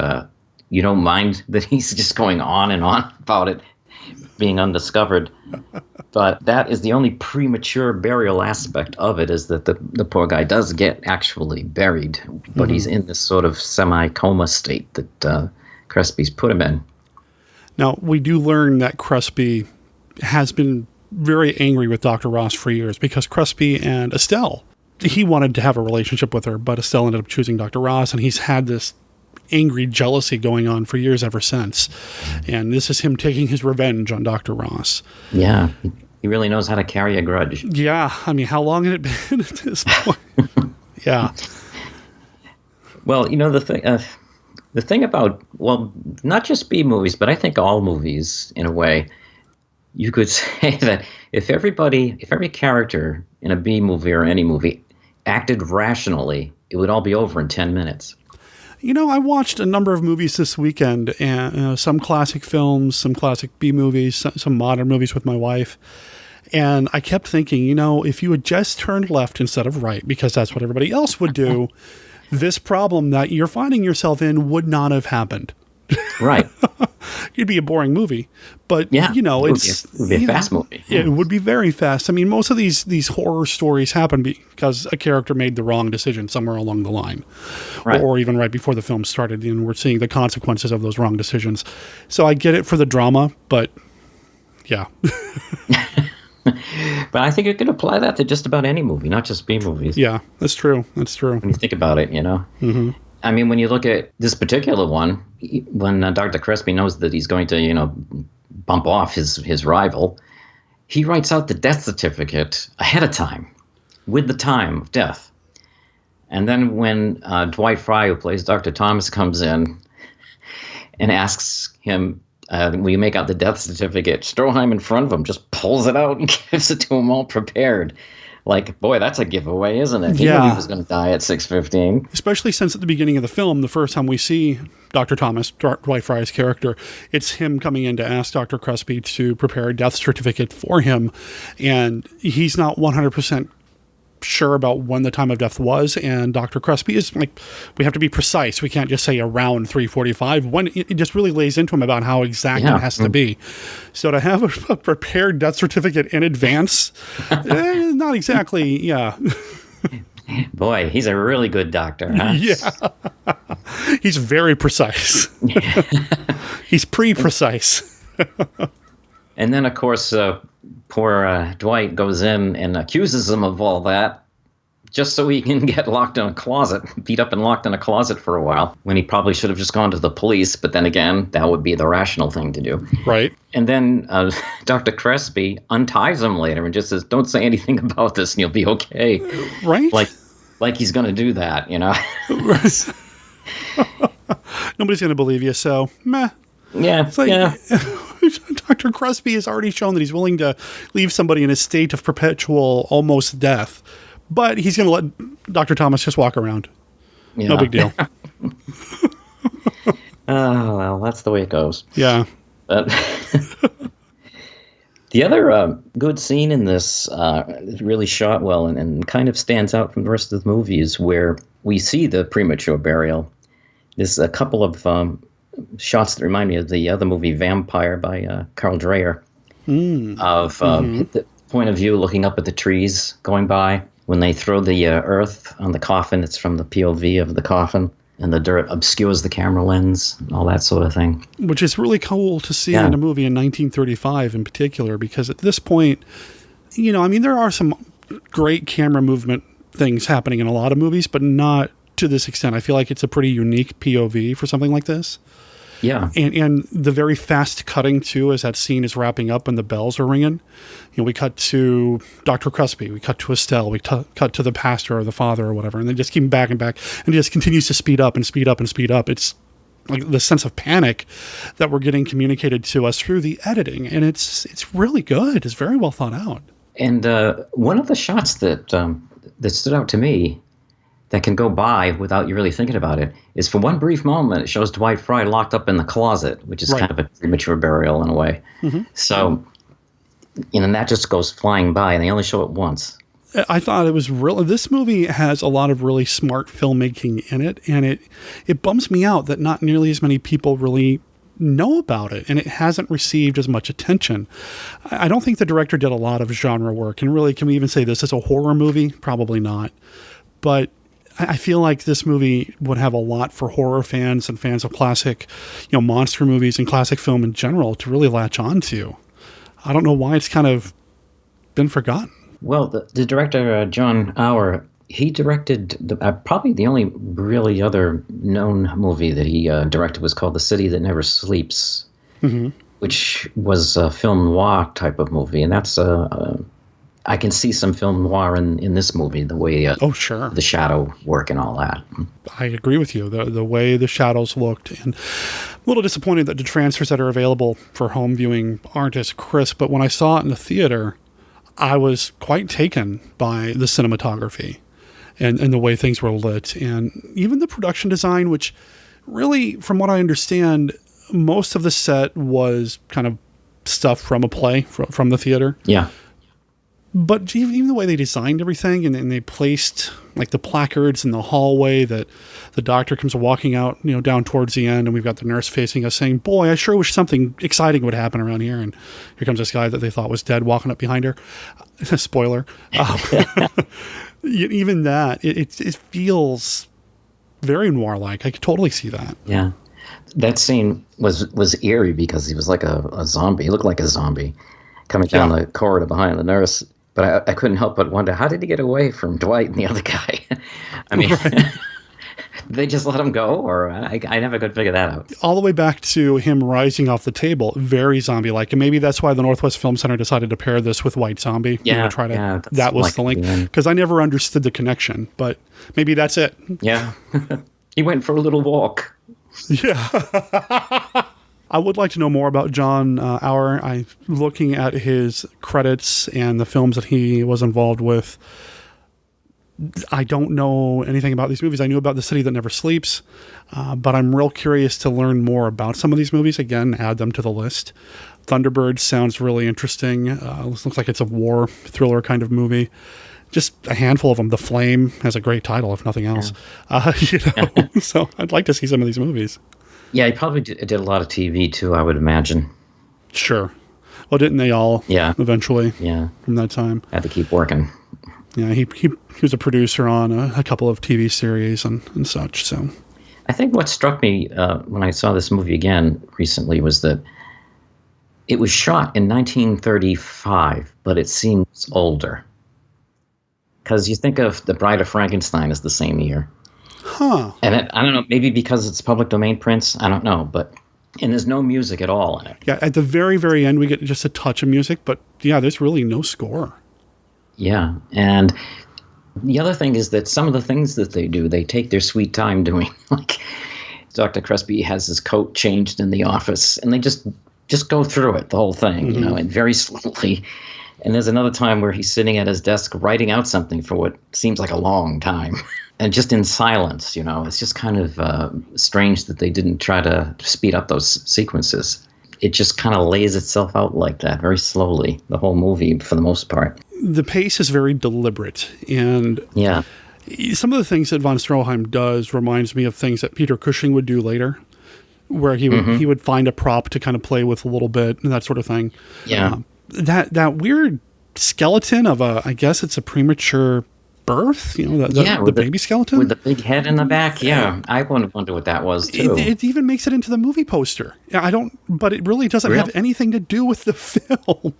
you don't mind that he's just going on and on about it being undiscovered. But that is the only premature burial aspect of it, is that the poor guy does get actually buried, but he's in this sort of semi-coma state that Crespi's put him in. Now, we do learn that Crespi has been very angry with Dr. Ross for years, because Crespi and Estelle, he wanted to have a relationship with her, but Estelle ended up choosing Dr. Ross, and he's had this angry jealousy going on for years ever since. And this is him taking his revenge on Dr. Ross. Yeah, he really knows how to carry a grudge. Yeah, I mean, how long had it been at this point? Yeah. Well, the thing about, well, not just B movies, but I think all movies, in a way, you could say that if every character in a B movie or any movie acted rationally, it would all be over in 10 minutes. I watched a number of movies this weekend, and some classic films, some classic B movies, some modern movies with my wife. And I kept thinking, if you had just turned left instead of right, because that's what everybody else would do, this problem that you're finding yourself in would not have happened. Right. It'd be a boring movie, but yeah, it would be a fast movie. It would be very fast. I mean, most of these horror stories happen because a character made the wrong decision somewhere along the line, right. or even right before the film started, and we're seeing the consequences of those wrong decisions. So I get it for the drama, but yeah. But I think you could apply that to just about any movie, not just B movies. Yeah, that's true. That's true. When you think about it, Mm-hmm. I mean, when you look at this particular one, when Dr. Crespi knows that he's going to, bump off his rival, he writes out the death certificate ahead of time, with the time of death. And then when Dwight Frye, who plays Dr. Thomas, comes in and asks him, will you make out the death certificate? Stroheim in front of him just pulls it out and gives it to him all prepared. Like, boy, that's a giveaway, isn't it? He knew he was going to die at 6:15. Especially since at the beginning of the film, the first time we see Dr. Thomas, Dwight Frye's character, it's him coming in to ask Dr. Crespi to prepare a death certificate for him. And he's not 100% sure about when the time of death was, and Dr. Crespi is like, we have to be precise. We can't just say around 3:45. When it just really lays into him about how exact it has to be. So to have a prepared death certificate in advance, not exactly, Boy, he's a really good doctor, huh? Yeah. He's very precise. He's pre-precise. And then, of course, poor Dwight goes in and accuses him of all that just so he can get locked in a closet, beat up and locked in a closet for a while, when he probably should have just gone to the police. But then again, that would be the rational thing to do. Right. And then Dr. Crespi unties him later and just says, don't say anything about this and you'll be okay. Right. Like he's going to do that, Right. Nobody's going to believe you, so meh. Yeah, it's like, Dr. Crespi has already shown that he's willing to leave somebody in a state of perpetual almost death, but he's going to let Dr. Thomas just walk around. Yeah. No big deal. Oh, well, that's the way it goes. Yeah. The other good scene in this is really shot well and kind of stands out from the rest of the movie is where we see the premature burial. There's a couple of shots that remind me of the other movie Vampire by Carl Dreyer, of the point of view looking up at the trees going by. When they throw the earth on the coffin, it's from the POV of the coffin, and the dirt obscures the camera lens, and all that sort of thing. Which is really cool to see in a movie in 1935 in particular, because at this point, there are some great camera movement things happening in a lot of movies, but not to this extent. I feel like it's a pretty unique POV for something like this. Yeah. And the very fast cutting, too, as that scene is wrapping up and the bells are ringing. We cut to Dr. Crespi, we cut to Estelle, we cut to the pastor or the father or whatever, and they just keep back and back, and it just continues to speed up and speed up and speed up. It's like the sense of panic that we're getting communicated to us through the editing, and it's really good. It's very well thought out. And one of the shots that stood out to me that can go by without you really thinking about it is for one brief moment, it shows Dwight Frye locked up in the closet, which is kind of a premature burial in a way. Mm-hmm. So, and that just goes flying by, and they only show it once. I thought it was really, this movie has a lot of really smart filmmaking in it, and it bums me out that not nearly as many people really know about it, and it hasn't received as much attention. I don't think the director did a lot of genre work, and really, can we even say this is a horror movie? Probably not. But I feel like this movie would have a lot for horror fans and fans of classic, monster movies and classic film in general to really latch on to. I don't know why it's kind of been forgotten. Well, the director, John Auer, he directed probably the only really other known movie that he directed was called The City That Never Sleeps, which was a film noir type of movie. And that's I can see some film noir in this movie, the way the shadow work and all that. I agree with you. The way the shadows looked, and a little disappointed that the transfers that are available for home viewing aren't as crisp. But when I saw it in the theater, I was quite taken by the cinematography and the way things were lit, and even the production design, which really, from what I understand, most of the set was kind of stuff from a play from the theater. Yeah. But even the way they designed everything, and they placed like the placards in the hallway that the doctor comes walking out, down towards the end, and we've got the nurse facing us saying, "Boy, I sure wish something exciting would happen around here." And here comes this guy that they thought was dead walking up behind her. Spoiler. Even that, it feels very noir-like. I could totally see that. Yeah. That scene was eerie because he was like a zombie. He looked like a zombie coming down the corridor behind the nurse. But I couldn't help but wonder, how did he get away from Dwight and the other guy? I mean, They just let him go, or I never could figure that out. All the way back to him rising off the table, very zombie-like. And maybe that's why the Northwest Film Center decided to pair this with White Zombie. Yeah, that was the link. Because I never understood the connection, but maybe that's it. Yeah. He went for a little walk. Yeah. I would like to know more about John Auer. I'm looking at his credits and the films that he was involved with. I don't know anything about these movies. I knew about The City That Never Sleeps, but I'm real curious to learn more about some of these movies. Again, add them to the list. Thunderbird sounds really interesting. Looks like it's a war thriller kind of movie. Just a handful of them. The Flame has a great title, if nothing else. Yeah. So I'd like to see some of these movies. Yeah, he probably did a lot of TV too, I would imagine. Sure. Well, didn't they all? Yeah. Eventually. Yeah. From that time. Had to keep working. Yeah, he was a producer on a couple of TV series and such. So, I think what struck me when I saw this movie again recently was that it was shot in 1935, but it seems older. Because you think of The Bride of Frankenstein as the same year. Huh. And I don't know, maybe because it's public domain prints, I don't know, and there's no music at all in it. Yeah, at the very, very end, we get just a touch of music, but yeah, there's really no score. Yeah, and the other thing is that some of the things that they do, they take their sweet time doing. Like Dr. Crespi has his coat changed in the office, and they just go through it, the whole thing, you know, and very slowly. And there's another time where he's sitting at his desk writing out something for what seems like a long time. And just in silence, you know, it's just kind of strange that they didn't try to speed up those sequences. It just kind of lays itself out like that, very slowly, the whole movie for the most part. The pace is very deliberate, and yeah, some of the things that von Stroheim does reminds me of things that Peter Cushing would do later, where he would find a prop to kind of play with a little bit and that sort of thing. Yeah, that weird skeleton of I guess it's a premature birth, you know, the baby skeleton with the big head in the back. Yeah, I wonder what that was too. It even makes it into the movie poster. But it really doesn't have anything to do with the film.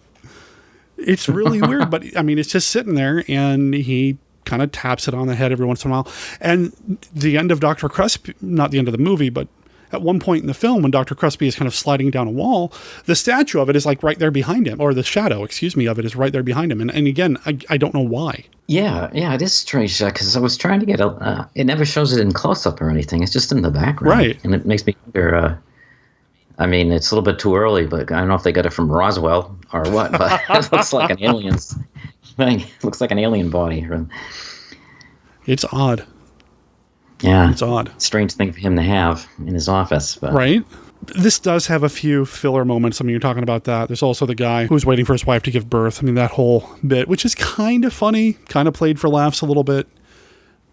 It's really weird, but I mean, it's just sitting there, and he kind of taps it on the head every once in a while. And the end of Dr. Crespi, not the end of the movie, but at one point in the film, when Dr. Crespi is kind of sliding down a wall, the statue of it is like right there behind him, or the shadow, of it is right there behind him. And again, I don't know why. Yeah, it is strange because I was trying to get it never shows it in close up or anything. It's just in the background, right? And it makes me wonder. I mean, it's a little bit too early, but I don't know if they got it from Roswell or what. But it looks like an alien's thing. It looks like an alien body. It's odd. Yeah, it's odd. Strange thing for him to have in his office, but. Right. This does have a few filler moments. I mean, you're talking about that. There's also the guy who's waiting for his wife to give birth. I mean, that whole bit, which is kind of funny, kind of played for laughs a little bit.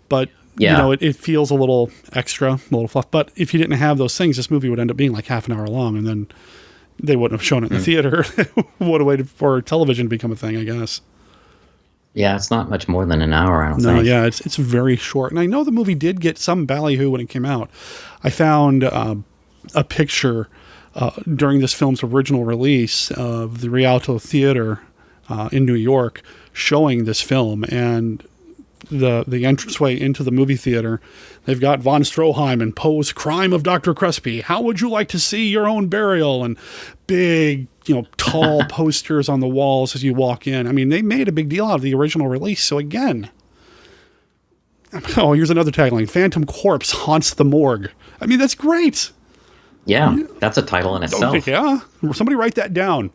But, you know, it feels a little extra, a little fluff. But if you didn't have those things, this movie would end up being like half an hour long, and then they wouldn't have shown it in the theater. Would have waited for television to become a thing, I guess. Yeah, it's not much more than an hour, I don't think. No, yeah, it's very short. And I know the movie did get some ballyhoo when it came out. I found a picture during this film's original release of the Rialto Theater in New York showing this film, and the entranceway into the movie theater, they've got von Stroheim and Poe's Crime of Dr. Crespi. How would you like to see your own burial? And big, tall posters on the walls as you walk in. I mean, they made a big deal out of the original release. So again, here's another tagline: Phantom Corpse haunts the morgue. I mean, that's great. Yeah, that's a title in itself. Yeah, somebody write that down.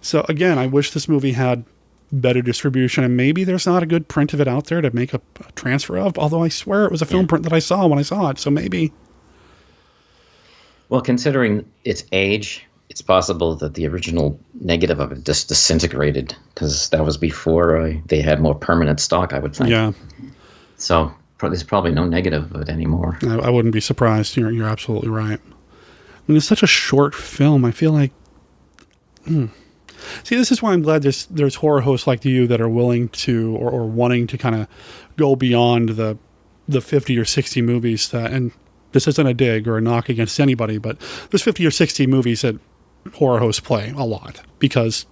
So again, I wish this movie had better distribution, and maybe there's not a good print of it out there to make a transfer of, although I swear it was a film print that I saw when I saw it, so maybe. Well, considering its age, it's possible that the original negative of it just disintegrated, because that was before they had more permanent stock, I would think. Yeah. So there's probably no negative of it anymore. I wouldn't be surprised. You're absolutely right. I mean, it's such a short film. I feel like... See, this is why I'm glad there's horror hosts like you that are willing to or wanting to kind of go beyond the 50 or 60 movies that, and this isn't a dig or a knock against anybody, but there's 50 or 60 movies that horror hosts play a lot because,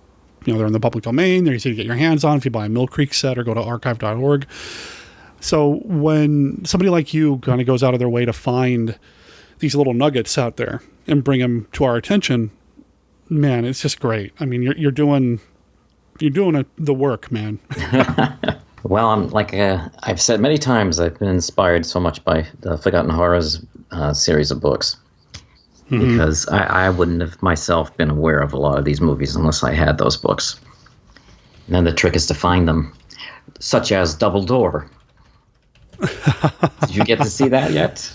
they're in the public domain. They're easy to get your hands on if you buy a Mill Creek set or go to archive.org. So when somebody like you kind of goes out of their way to find these little nuggets out there and bring them to our attention, man, it's just great. I mean, you're doing the work, man. Well, I'm like I've said many times, I've been inspired so much by the Forgotten Horrors series of books, because I wouldn't have myself been aware of a lot of these movies unless I had those books. And then the trick is to find them, such as Double Door. Did you get to see that yet?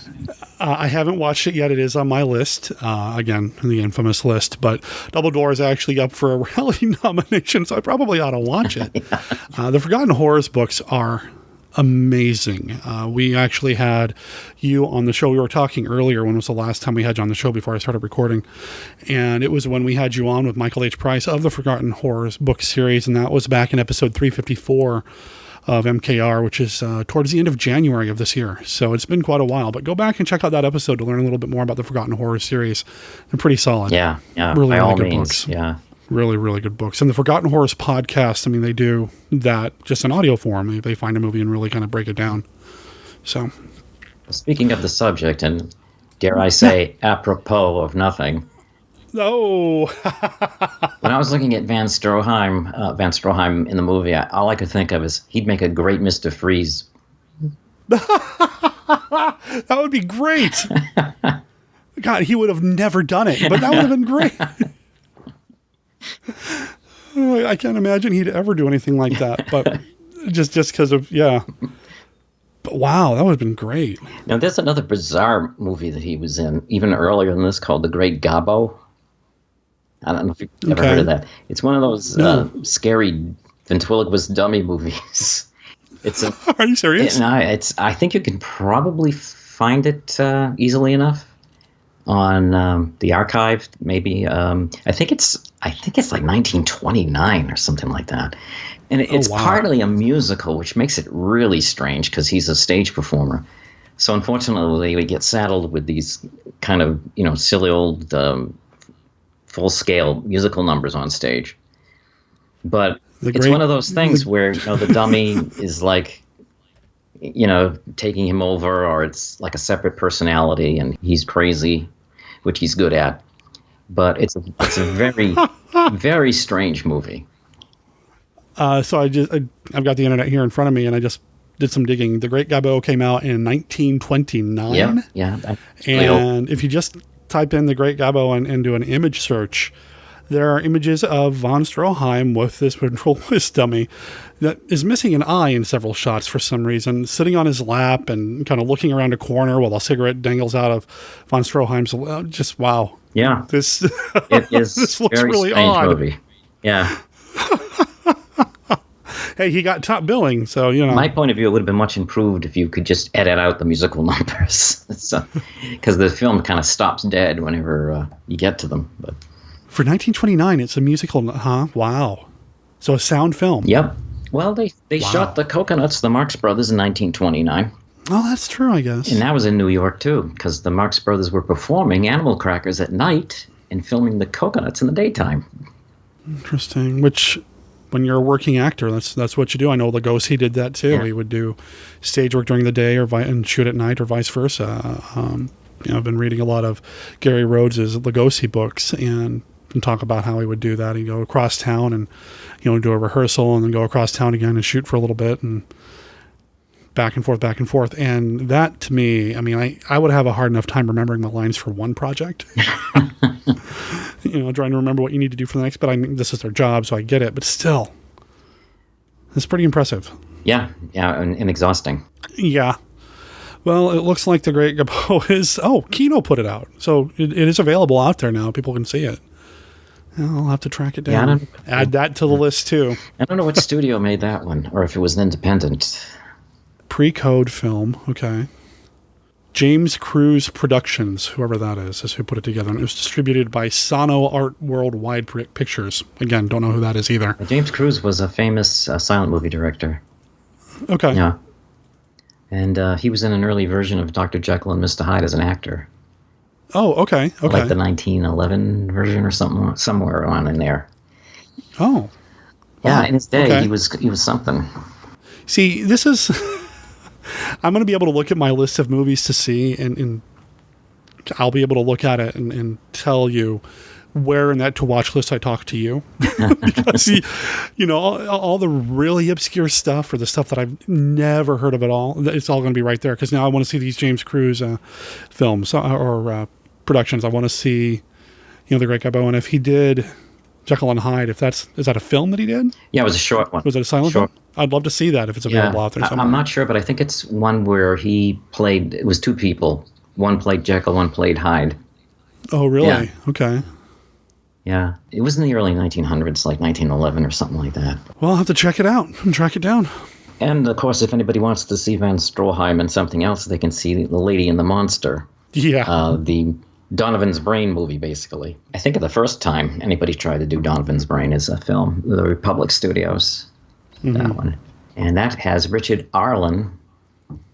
I haven't watched it yet. It is on my list, again, the infamous list, but Double Door is actually up for a rally nomination, so I probably ought to watch it. The Forgotten Horrors books are amazing. We actually had you on the show. We were talking earlier, when was the last time we had you on the show before I started recording, and it was when we had you on with Michael H. Price of the Forgotten Horrors book series, and that was back in episode 354 of MKR, which is towards the end of January of this year. So it's been quite a while, but go back and check out that episode to learn a little bit more about the Forgotten Horrors series. They're pretty solid. Yeah, really, by really all good means, books. yeah. Really, really good books. And the Forgotten Horrors podcast, I mean, they do that just in audio form. They find a movie and really kind of break it down. So, speaking of the subject, and dare I say, apropos of nothing. Oh. When I was looking at Van Stroheim in the movie, all I could think of is he'd make a great Mr. Freeze. That would be great. God, he would have never done it, but that would have been great. I can't imagine he'd ever do anything like that, but just because of, yeah. But wow, that would have been great. Now, there's another bizarre movie that he was in, even earlier than this, called The Great Gabo. I don't know if you've ever heard of that. It's one of those scary ventriloquist dummy movies. Are you serious? I think you can probably find it easily enough on the archive. Maybe I think it's like 1929 or something like that. And it's partly a musical, which makes it really strange because he's a stage performer. So unfortunately, we get saddled with these kind of silly old full-scale musical numbers on stage. But it's one of those things where the dummy is like, taking him over, or it's like a separate personality and he's crazy, which he's good at. But it's a very, very strange movie. So I've got the internet here in front of me, and I just did some digging. The Great Gabo came out in 1929. Yeah. And if you just type in The Great Gabo and do an image search, there are images of von Stroheim with this ventriloquist dummy that is missing an eye in several shots for some reason, sitting on his lap and kind of looking around a corner while a cigarette dangles out of von Stroheim's. Just wow. Yeah. It is this looks very really strange odd. Movie. Yeah. Hey, he got top billing, so My point of view, it would have been much improved if you could just edit out the musical numbers, because the film kind of stops dead whenever you get to them. But for 1929, it's a musical, huh? Wow. So a sound film. Yep. Well, they shot The Coconuts, the Marx Brothers, in 1929. Oh, that's true, I guess. And that was in New York, too, because the Marx Brothers were performing Animal Crackers at night and filming The Coconuts in the daytime. Interesting. Which, when you're a working actor, that's what you do. I know Lugosi did that, too. Yeah. He would do stage work during the day and shoot at night, or vice versa. I've been reading a lot of Gary Rhodes' Lugosi books and talk about how he would do that. He'd go across town and do a rehearsal and then go across town again and shoot for a little bit and back and forth. And that, to me, I mean, I would have a hard enough time remembering the lines for one project. Trying to remember what you need to do for the next, but I mean, this is their job, so I get it. But still, it's pretty impressive. Yeah, and exhausting. Yeah. Well, it looks like The Great Gabo is... Oh, Kino put it out. So it is available out there now. People can see it. I'll have to track it down. Yeah, add that to the list, too. I don't know what studio made that one, or if it was an independent. Pre-Code Film. Okay. James Cruise Productions, whoever that is who put it together. And it was distributed by Sono Art Worldwide Pictures. Again, don't know who that is either. James Cruise was a famous silent movie director. Okay. Yeah. And he was in an early version of Dr. Jekyll and Mr. Hyde as an actor. Oh, okay. Like the 1911 version or something, somewhere on in there. Oh. Yeah, in his day, he was something. See, this is... I'm going to be able to look at my list of movies to see, and I'll be able to look at it and tell you where in that to watch list I talk to you. Because, all the really obscure stuff or the stuff that I've never heard of at all, it's all going to be right there. Because now I want to see these James Cruise films or productions. I want to see, The Great Guy Bow. And if he did Jekyll and Hyde, is that a film that he did? Yeah, it was a short one. Was it a silent film? I'd love to see that if it's available out there somewhere. I'm not sure, but I think it's one where he played, it was two people. One played Jekyll, one played Hyde. Oh, really? Yeah. Okay. Yeah. It was in the early 1900s, like 1911 or something like that. Well, I'll have to check it out and track it down. And, of course, if anybody wants to see Von Stroheim and something else, they can see The Lady and the Monster. Yeah. The Donovan's Brain movie, basically. I think the first time anybody tried to do Donovan's Brain is a film, the Republic Studios, that one. And that has Richard Arlen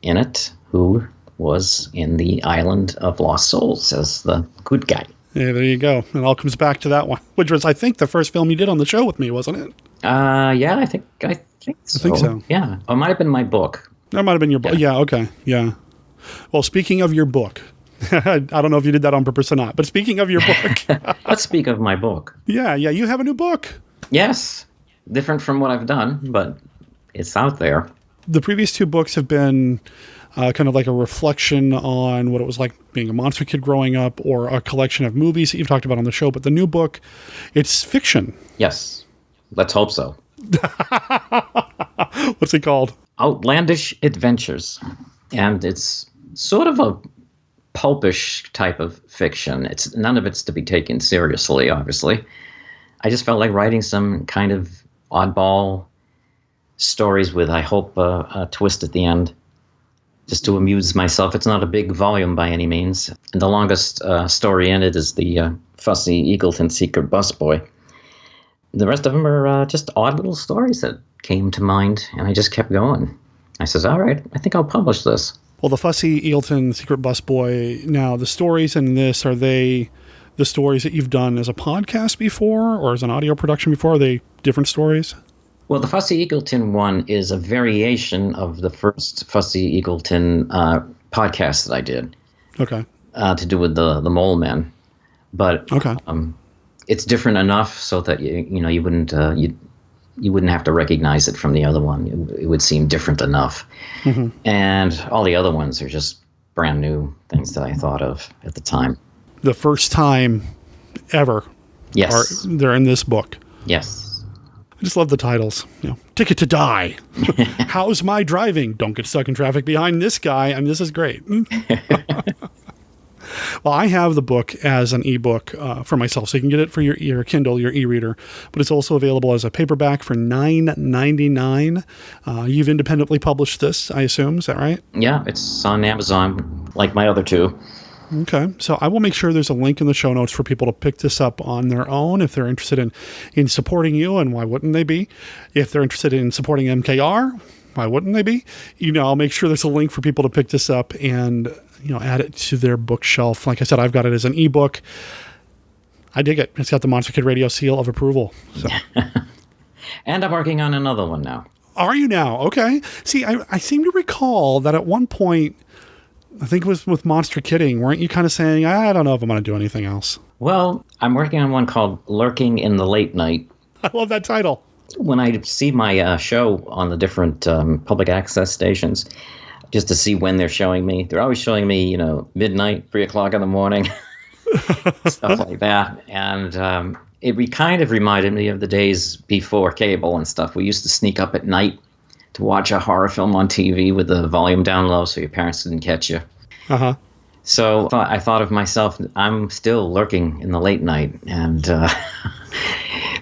in it, who was in The Island of Lost Souls as the good guy. Yeah, there you go. It all comes back to that one, which was, I think, the first film you did on the show with me, wasn't it? Yeah, I think so. I think so. Yeah. It might have been my book. That might have been your book. Yeah, okay. Yeah. Well, speaking of your book, I don't know if you did that on purpose or not, but speaking of your book. Let's speak of my book. Yeah, you have a new book. Yes. Different from what I've done, but it's out there. The previous two books have been kind of like a reflection on what it was like being a monster kid growing up, or a collection of movies that you've talked about on the show. But the new book, it's fiction. Yes. Let's hope so. What's it called? Outlandish Adventures. And it's sort of a pulpish type of fiction. None of it's to be taken seriously, obviously. I just felt like writing some kind of oddball stories with, I hope, a twist at the end, just to amuse myself. It's not a big volume by any means. And the longest story in it is the Fussy Eagleton Secret Busboy. The rest of them are just odd little stories that came to mind, and I just kept going. I says, all right, I think I'll publish this. Well, the Fussy Eagleton Secret Busboy, now the stories in this, are they the stories that you've done as a podcast before or as an audio production before? Are they different stories? Well, the Fussy Eagleton one is a variation of the first Fussy Eagleton podcast that I did. Okay. To do with the Mole Men. But okay. It's different enough so that you wouldn't you wouldn't have to recognize it from the other one. It would seem different enough. Mm-hmm. And all the other ones are just brand new things that I thought of at the time. The first time ever. Yes. They're in this book. Yes. I just love the titles. Ticket to Die. How's my driving? Don't get stuck in traffic behind this guy. I mean, this is great. Well, I have the book as an ebook for myself, so you can get it for your Kindle, your e-reader, but it's also available as a paperback for $9.99. You've independently published this, I assume. Is that right? Yeah, it's on Amazon, like my other two. Okay, so I will make sure there's a link in the show notes for people to pick this up on their own if they're interested in supporting you, and why wouldn't they be? If they're interested in supporting MKR, why wouldn't they be? I'll make sure there's a link for people to pick this up and add it to their bookshelf. Like I said, I've got it as an ebook. I dig it. It's got the Monster Kid Radio seal of approval. So. And I'm working on another one now. Are you now? Okay. See, I seem to recall that at one point, I think it was with Monster Kidding, weren't you kind of saying, I don't know if I'm going to do anything else? Well, I'm working on one called Lurking in the Late Night. I love that title. When I see my show on the different public access stations, just to see when they're showing me, they're always showing me, midnight, 3 o'clock in the morning, stuff like that. And it kind of reminded me of the days before cable and stuff. We used to sneak up at night to watch a horror film on TV with the volume down low so your parents didn't catch you. Uh-huh. So I thought of myself, I'm still lurking in the late night. And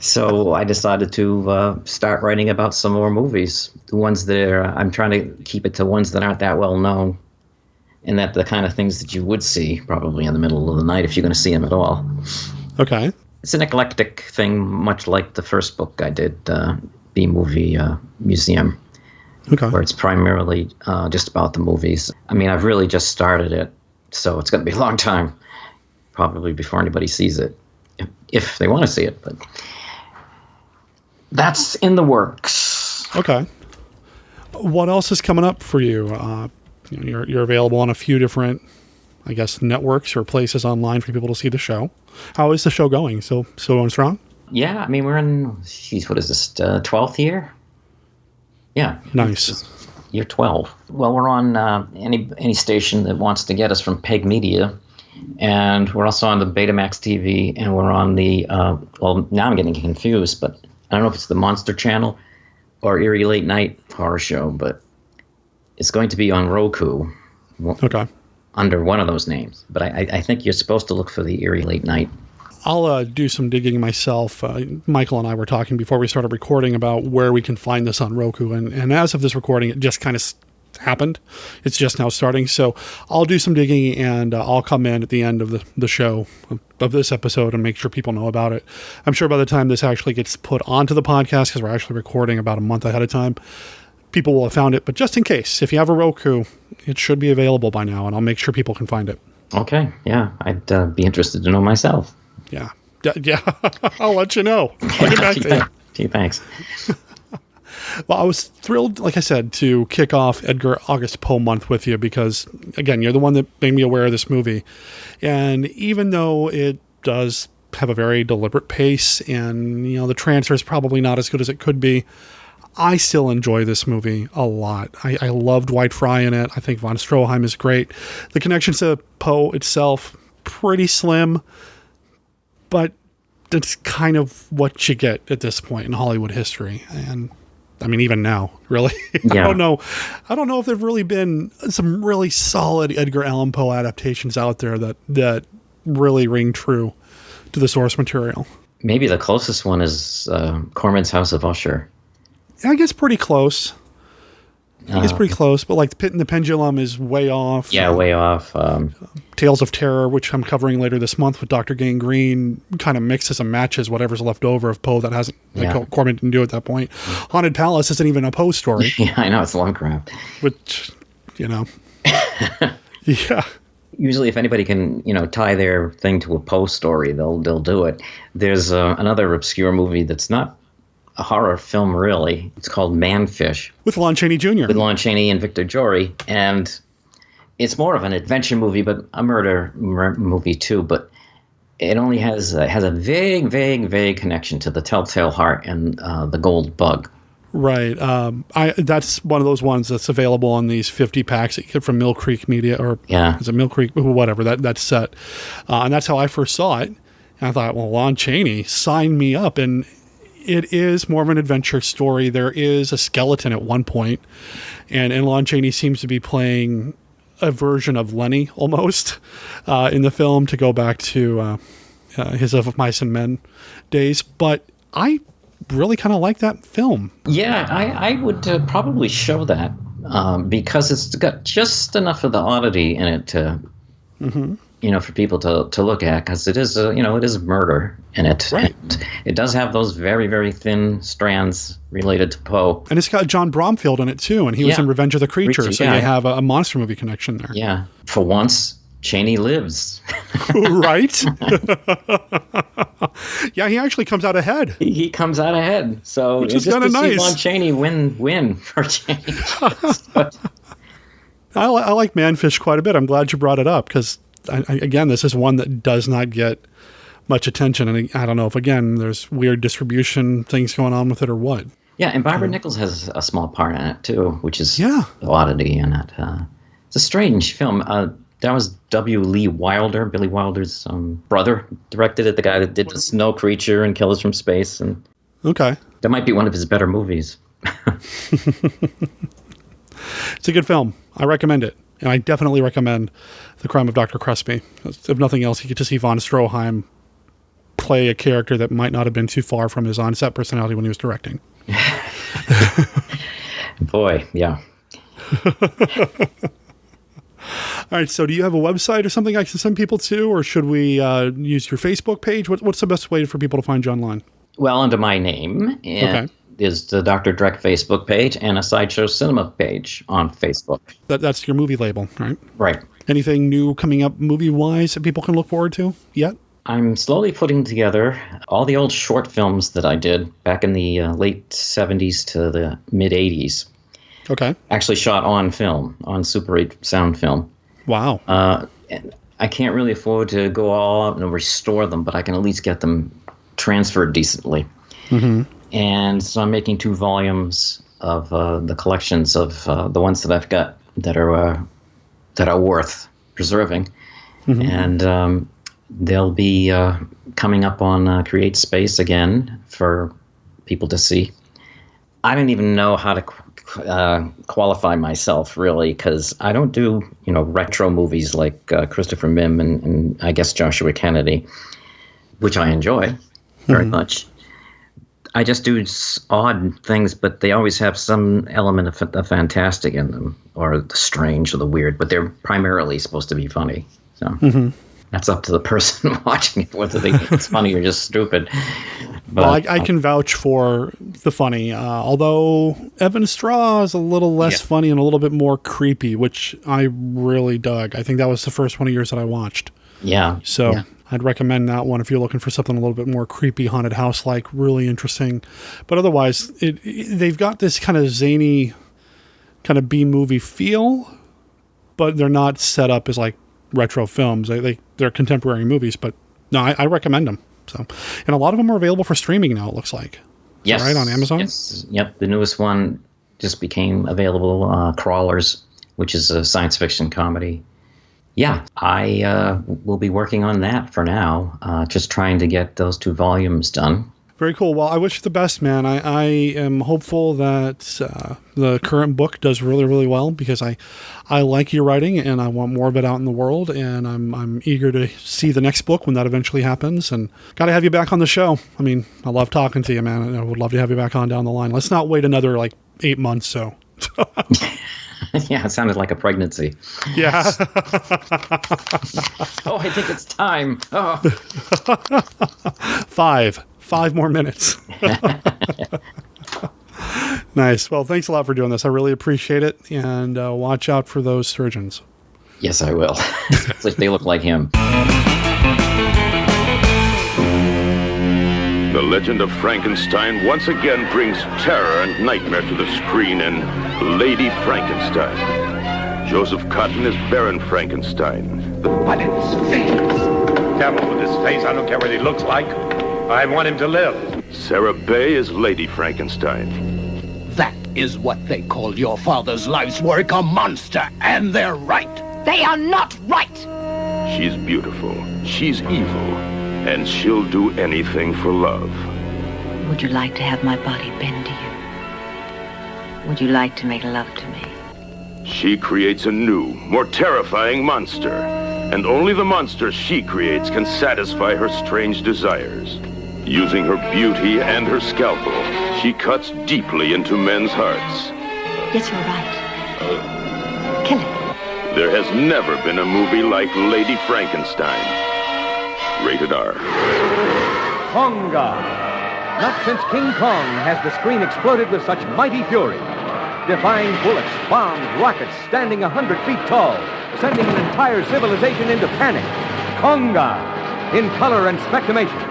so I decided to start writing about some more movies. The ones that I'm trying to keep it to ones that aren't that well known. And that the kind of things that you would see probably in the middle of the night if you're going to see them at all. Okay. It's an eclectic thing, much like the first book I did, B-Movie Museum. Okay. Where it's primarily just about the movies. I mean, I've really just started it, so it's going to be a long time, probably before anybody sees it, if they want to see it. But that's in the works. Okay. What else is coming up for you? You're available on a few different, I guess, networks or places online for people to see the show. How is the show going? Still going strong? Yeah, I mean, we're in, what is this, 12th year? Yeah. Nice. Year 12. Well, we're on any station that wants to get us from Peg Media, and we're also on the Betamax TV, and we're on the, well, now I'm getting confused, but I don't know if it's the Monster Channel or Eerie Late Night Horror Show, but it's going to be on Roku. Okay. Under one of those names. But I think you're supposed to look for the Eerie Late Night. I'll do some digging myself. Michael and I were talking before we started recording about where we can find this on Roku. And as of this recording, it just kind of happened. It's just now starting. So I'll do some digging, and I'll come in at the end of the show of this episode and make sure people know about it. I'm sure by the time this actually gets put onto the podcast, because we're actually recording about a month ahead of time, people will have found it. But just in case, if you have a Roku, it should be available by now, and I'll make sure people can find it. Okay. Yeah. I'd be interested to know myself. Yeah. Yeah. I'll let you know. I'll get back to you. Gee, thanks. Well, I was thrilled, like I said, to kick off Edgar August Poe month with you because, again, you're the one that made me aware of this movie. And even though it does have a very deliberate pace and, the transfer is probably not as good as it could be, I still enjoy this movie a lot. I love Dwight Frye in it. I think von Stroheim is great. The connections to Poe itself, pretty slim, but that's kind of what you get at this point in Hollywood history. And I mean, even now, really. Yeah. I don't know if there've really been some really solid Edgar Allan Poe adaptations out there that really ring true to the source material. Maybe the closest one is Corman's House of Usher. I guess pretty close. But like The Pit and the Pendulum is way off. Yeah, way off. Tales of Terror, which I'm covering later this month with Dr. Gangrene, kind of mixes and matches whatever's left over of Poe that hasn't, Corman didn't do at that point. Haunted Palace isn't even a Poe story. Yeah, I know, it's Lovecraft. Which, yeah. Usually if anybody can, tie their thing to a Poe story, they'll do it. There's another obscure movie that's not a horror film, really. It's called Manfish. With Lon Chaney Jr. With Lon Chaney and Victor Jory. And it's more of an adventure movie, but a murder movie too. But it only has a vague connection to The Telltale Heart and The Gold Bug. Right. That's one of those ones that's available on these 50 packs that you get from Mill Creek Media, or is it Mill Creek? Whatever, that set. And that's how I first saw it. And I thought, well, Lon Chaney, sign me up. And it is more of an adventure story. There is a skeleton at one point, and Lon Chaney seems to be playing a version of Lenny almost in the film, to go back to his Of Mice and Men days. But I really kind of like that film. Yeah, I would probably show that because it's got just enough of the oddity in it to, for people to look at, because it is it is murder in it. Right. And it does have those very, very thin strands related to Poe. And it's got John Bromfield in it too, and he was in Revenge of the Creature, so you have a monster movie connection there. Yeah. For once, Chaney lives. Right? Yeah, he actually comes out ahead. He comes out ahead. So which is kind of nice. Lon Chaney win for Chaney. I like Manfish quite a bit. I'm glad you brought it up, because again, this is one that does not get much attention. And I don't know if, again, there's weird distribution things going on with it or what. Yeah, and Barbara Nichols has a small part in it too, which is the oddity in it. It's a strange film. That was W. Lee Wilder, Billy Wilder's brother, directed it, the guy that did The Snow Creature and Killers from Space. And okay. That might be one of his better movies. It's a good film. I recommend it. And I definitely recommend The Crime of Dr. Crespi. If nothing else, you get to see von Stroheim play a character that might not have been too far from his on-set personality when he was directing. Boy, yeah. All right, so do you have a website or something I can send people to, or should we use your Facebook page? What's the best way for people to find you online? Well, under my name is the Dr. Dreck Facebook page and a Sideshow Cinema page on Facebook. That's your movie label, right? Right. Anything new coming up movie-wise that people can look forward to yet? I'm slowly putting together all the old short films that I did back in the late 70s to the mid 80s. Okay. Actually shot on film, on Super 8 sound film. Wow. I can't really afford to go all out and restore them, but I can at least get them transferred decently. Mm-hmm. And so I'm making 2 volumes of the collections of the ones that I've got that are worth preserving. Mm-hmm. And they'll be coming up on Create Space again for people to see. I don't even know how to qualify myself, really, because I don't do, retro movies like Christopher Mim and I guess Joshua Kennedy, which I enjoy very much. I just do odd things, but they always have some element of the fantastic in them, or the strange or the weird, but they're primarily supposed to be funny. So that's up to the person watching it, whether they think it's funny or just stupid. But, well, I can vouch for the funny, although Evan Straw is a little less funny and a little bit more creepy, which I really dug. I think that was the first one of yours that I watched. Yeah. So I'd recommend that one if you're looking for something a little bit more creepy, haunted house-like, really interesting. But otherwise, they've got this kind of zany kind of B-movie feel, but they're not set up as like retro films. They're contemporary movies, but no, I recommend them. So, and a lot of them are available for streaming now, it looks like. Yes. Right, on Amazon? Yes. Yep. The newest one just became available, Crawlers, which is a science fiction comedy. Yeah, I will be working on that for now, just trying to get those 2 volumes done. Very cool. Well, I wish you the best, man. I am hopeful that the current book does really, really well, because I like your writing and I want more of it out in the world, and I'm eager to see the next book when that eventually happens, and got to have you back on the show. I mean, I love talking to you, man, and I would love to have you back on down the line. Let's not wait another 8 months, so. Yeah, it sounded like a pregnancy. Yeah. Oh, I think it's time. Oh. 5 more minutes. Nice. Well, thanks a lot for doing this. I really appreciate it. And watch out for those surgeons. Yes, I will. They look like him. The legend of Frankenstein once again brings terror and nightmare to the screen in Lady Frankenstein. Joseph Cotton is Baron Frankenstein. But it's devil with his face. I don't care what he looks like. I want him to live. Sarah Bay is Lady Frankenstein. That is what they call your father's life's work, a monster, and they're right. They are not right. She's beautiful, she's evil, and she'll do anything for love. Would you like to have my body bend to you? Would you like to make love to me? She creates a new, more terrifying monster, and only the monster she creates can satisfy her strange desires. Using her beauty and her scalpel, she cuts deeply into men's hearts. Yes, you're right. Kill it. There has never been a movie like Lady Frankenstein. Rated R. Konga. Not since King Kong has the screen exploded with such mighty fury. Defying bullets, bombs, rockets, standing 100 feet tall, sending an entire civilization into panic. Konga. In color and spectramation.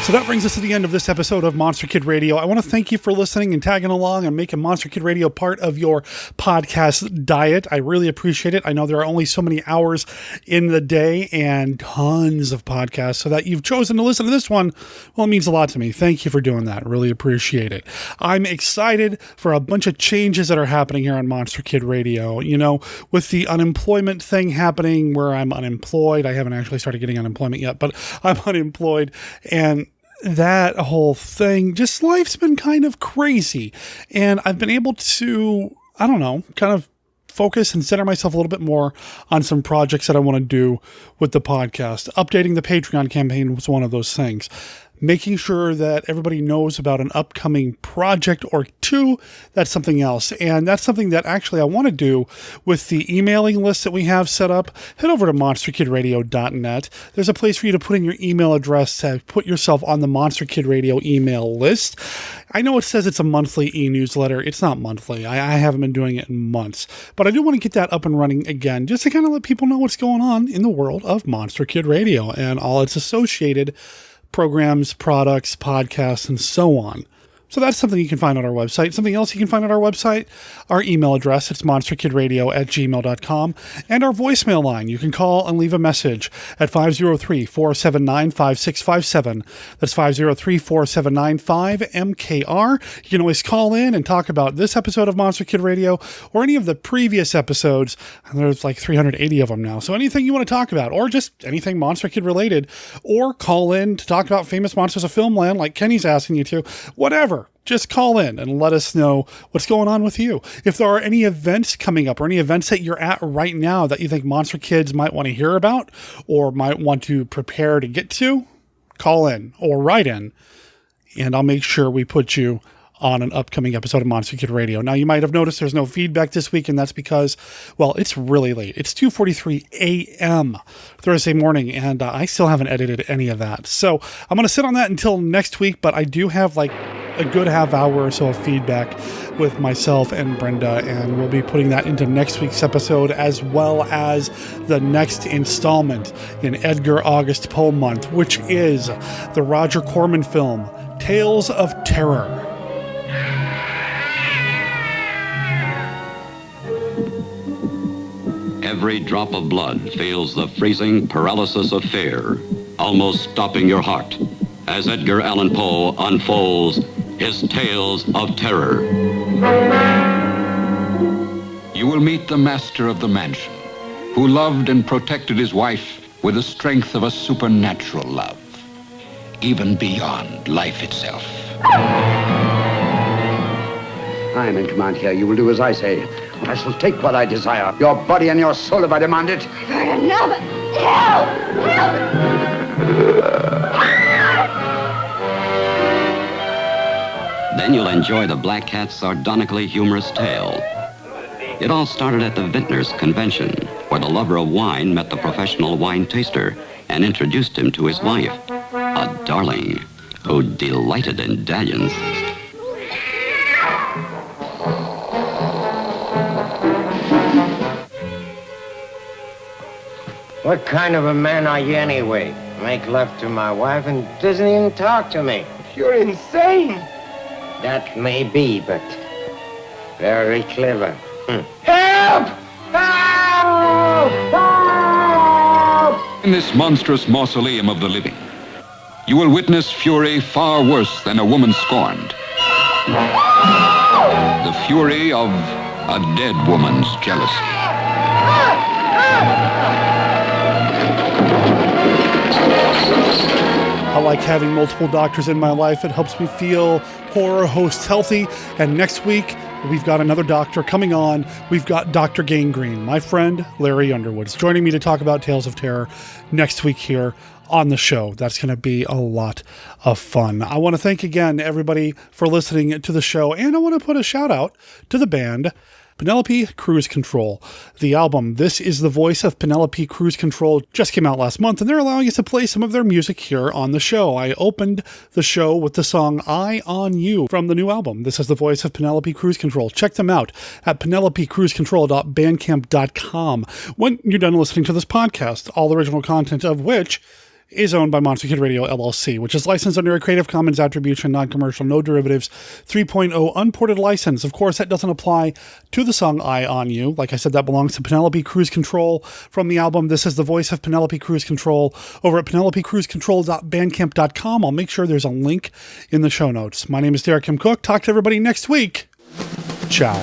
So that brings us to the end of this episode of Monster Kid Radio. I want to thank you for listening and tagging along and making Monster Kid Radio part of your podcast diet. I really appreciate it. I know there are only so many hours in the day and tons of podcasts, so that you've chosen to listen to this one, well, it means a lot to me. Thank you for doing that. Really appreciate it. I'm excited for a bunch of changes that are happening here on Monster Kid Radio. You know, with the unemployment thing happening where I'm unemployed. I haven't actually started getting unemployment yet, but I'm unemployed, and that whole thing, just life's been kind of crazy. And I've been able to, I don't know, kind of focus and center myself a little bit more on some projects that I want to do with the podcast. Updating the Patreon campaign was one of those things. Making sure that everybody knows about an upcoming project or two, that's something else. And that's something that actually I want to do with the emailing list that we have set up. Head over to monsterkidradio.net. There's a place for you to put in your email address to put yourself on the Monster Kid Radio email list. I know it says it's a monthly e-newsletter. It's not monthly. I haven't been doing it in months. But I do want to get that up and running again, just to kind of let people know what's going on in the world of Monster Kid Radio and all its associated programs, products, podcasts, and so on. So that's something you can find on our website. Something else you can find on our website, our email address, it's monsterkidradio@gmail.com, and our voicemail line. You can call and leave a message at 503-479-5657. That's 503-479-5MKR. You can always call in and talk about this episode of Monster Kid Radio or any of the previous episodes. And there's like 380 of them now. So anything you want to talk about, or just anything Monster Kid related, or call in to talk about Famous Monsters of Filmland like Kenny's asking you to, whatever. Just call in and let us know what's going on with you. If there are any events coming up or any events that you're at right now that you think Monster Kids might want to hear about or might want to prepare to get to, call in or write in, and I'll make sure we put you on an upcoming episode of Monster Kid Radio. Now, you might have noticed there's no feedback this week, and that's because, well, it's really late. It's 2:43 a.m. Thursday morning, and I still haven't edited any of that. So I'm going to sit on that until next week, but I do have like a good half hour or so of feedback with myself and Brenda, and we'll be putting that into next week's episode, as well as the next installment in Edgar August Poe month, which is the Roger Corman film, Tales of Terror. Every drop of blood feels the freezing paralysis of fear, almost stopping your heart, as Edgar Allan Poe unfolds his tales of terror. You will meet the master of the mansion, who loved and protected his wife with the strength of a supernatural love, even beyond life itself. I am in command here. You will do as I say. I shall take what I desire. Your body and your soul if I demand it. Another! Help! Help! Then you'll enjoy the Black Cat's sardonically humorous tale. It all started at the Vintners Convention, where the lover of wine met the professional wine taster and introduced him to his wife, a darling who delighted in dalliance. What kind of a man are you anyway? Make love to my wife and doesn't even talk to me. You're insane! That may be, but very clever. Help! Help! Help! In this monstrous mausoleum of the living, you will witness fury far worse than a woman scorned. The fury of a dead woman's jealousy. I like having multiple doctors in my life. It helps me feel horror host healthy. And next week, we've got another doctor coming on. We've got Dr. Gangrene, my friend Larry Underwood, is joining me to talk about Tales of Terror next week here on the show. That's going to be a lot of fun. I want to thank again everybody for listening to the show, and I want to put a shout out to the band Penelope Cruisecontrol. The album, This Is the Voice of Penelope Cruisecontrol, just came out last month, and they're allowing us to play some of their music here on the show. I opened the show with the song Eye on You from the new album, This Is the Voice of Penelope Cruisecontrol. Check them out at penelopecruisecontrol.bandcamp.com. When you're done listening to this podcast, all original content of which is owned by Monster Kid Radio LLC, which is licensed under a Creative Commons Attribution, Non-Commercial, No Derivatives 3.0 unported license. Of course, that doesn't apply to the song Eye on You. Like I said, that belongs to Penelope Cruisecontrol from the album This Is the Voice of Penelope Cruisecontrol over at penelopecruisecontrol.bandcamp.com. I'll make sure there's a link in the show notes. My name is Derek M. Cook. Talk to everybody next week. Ciao.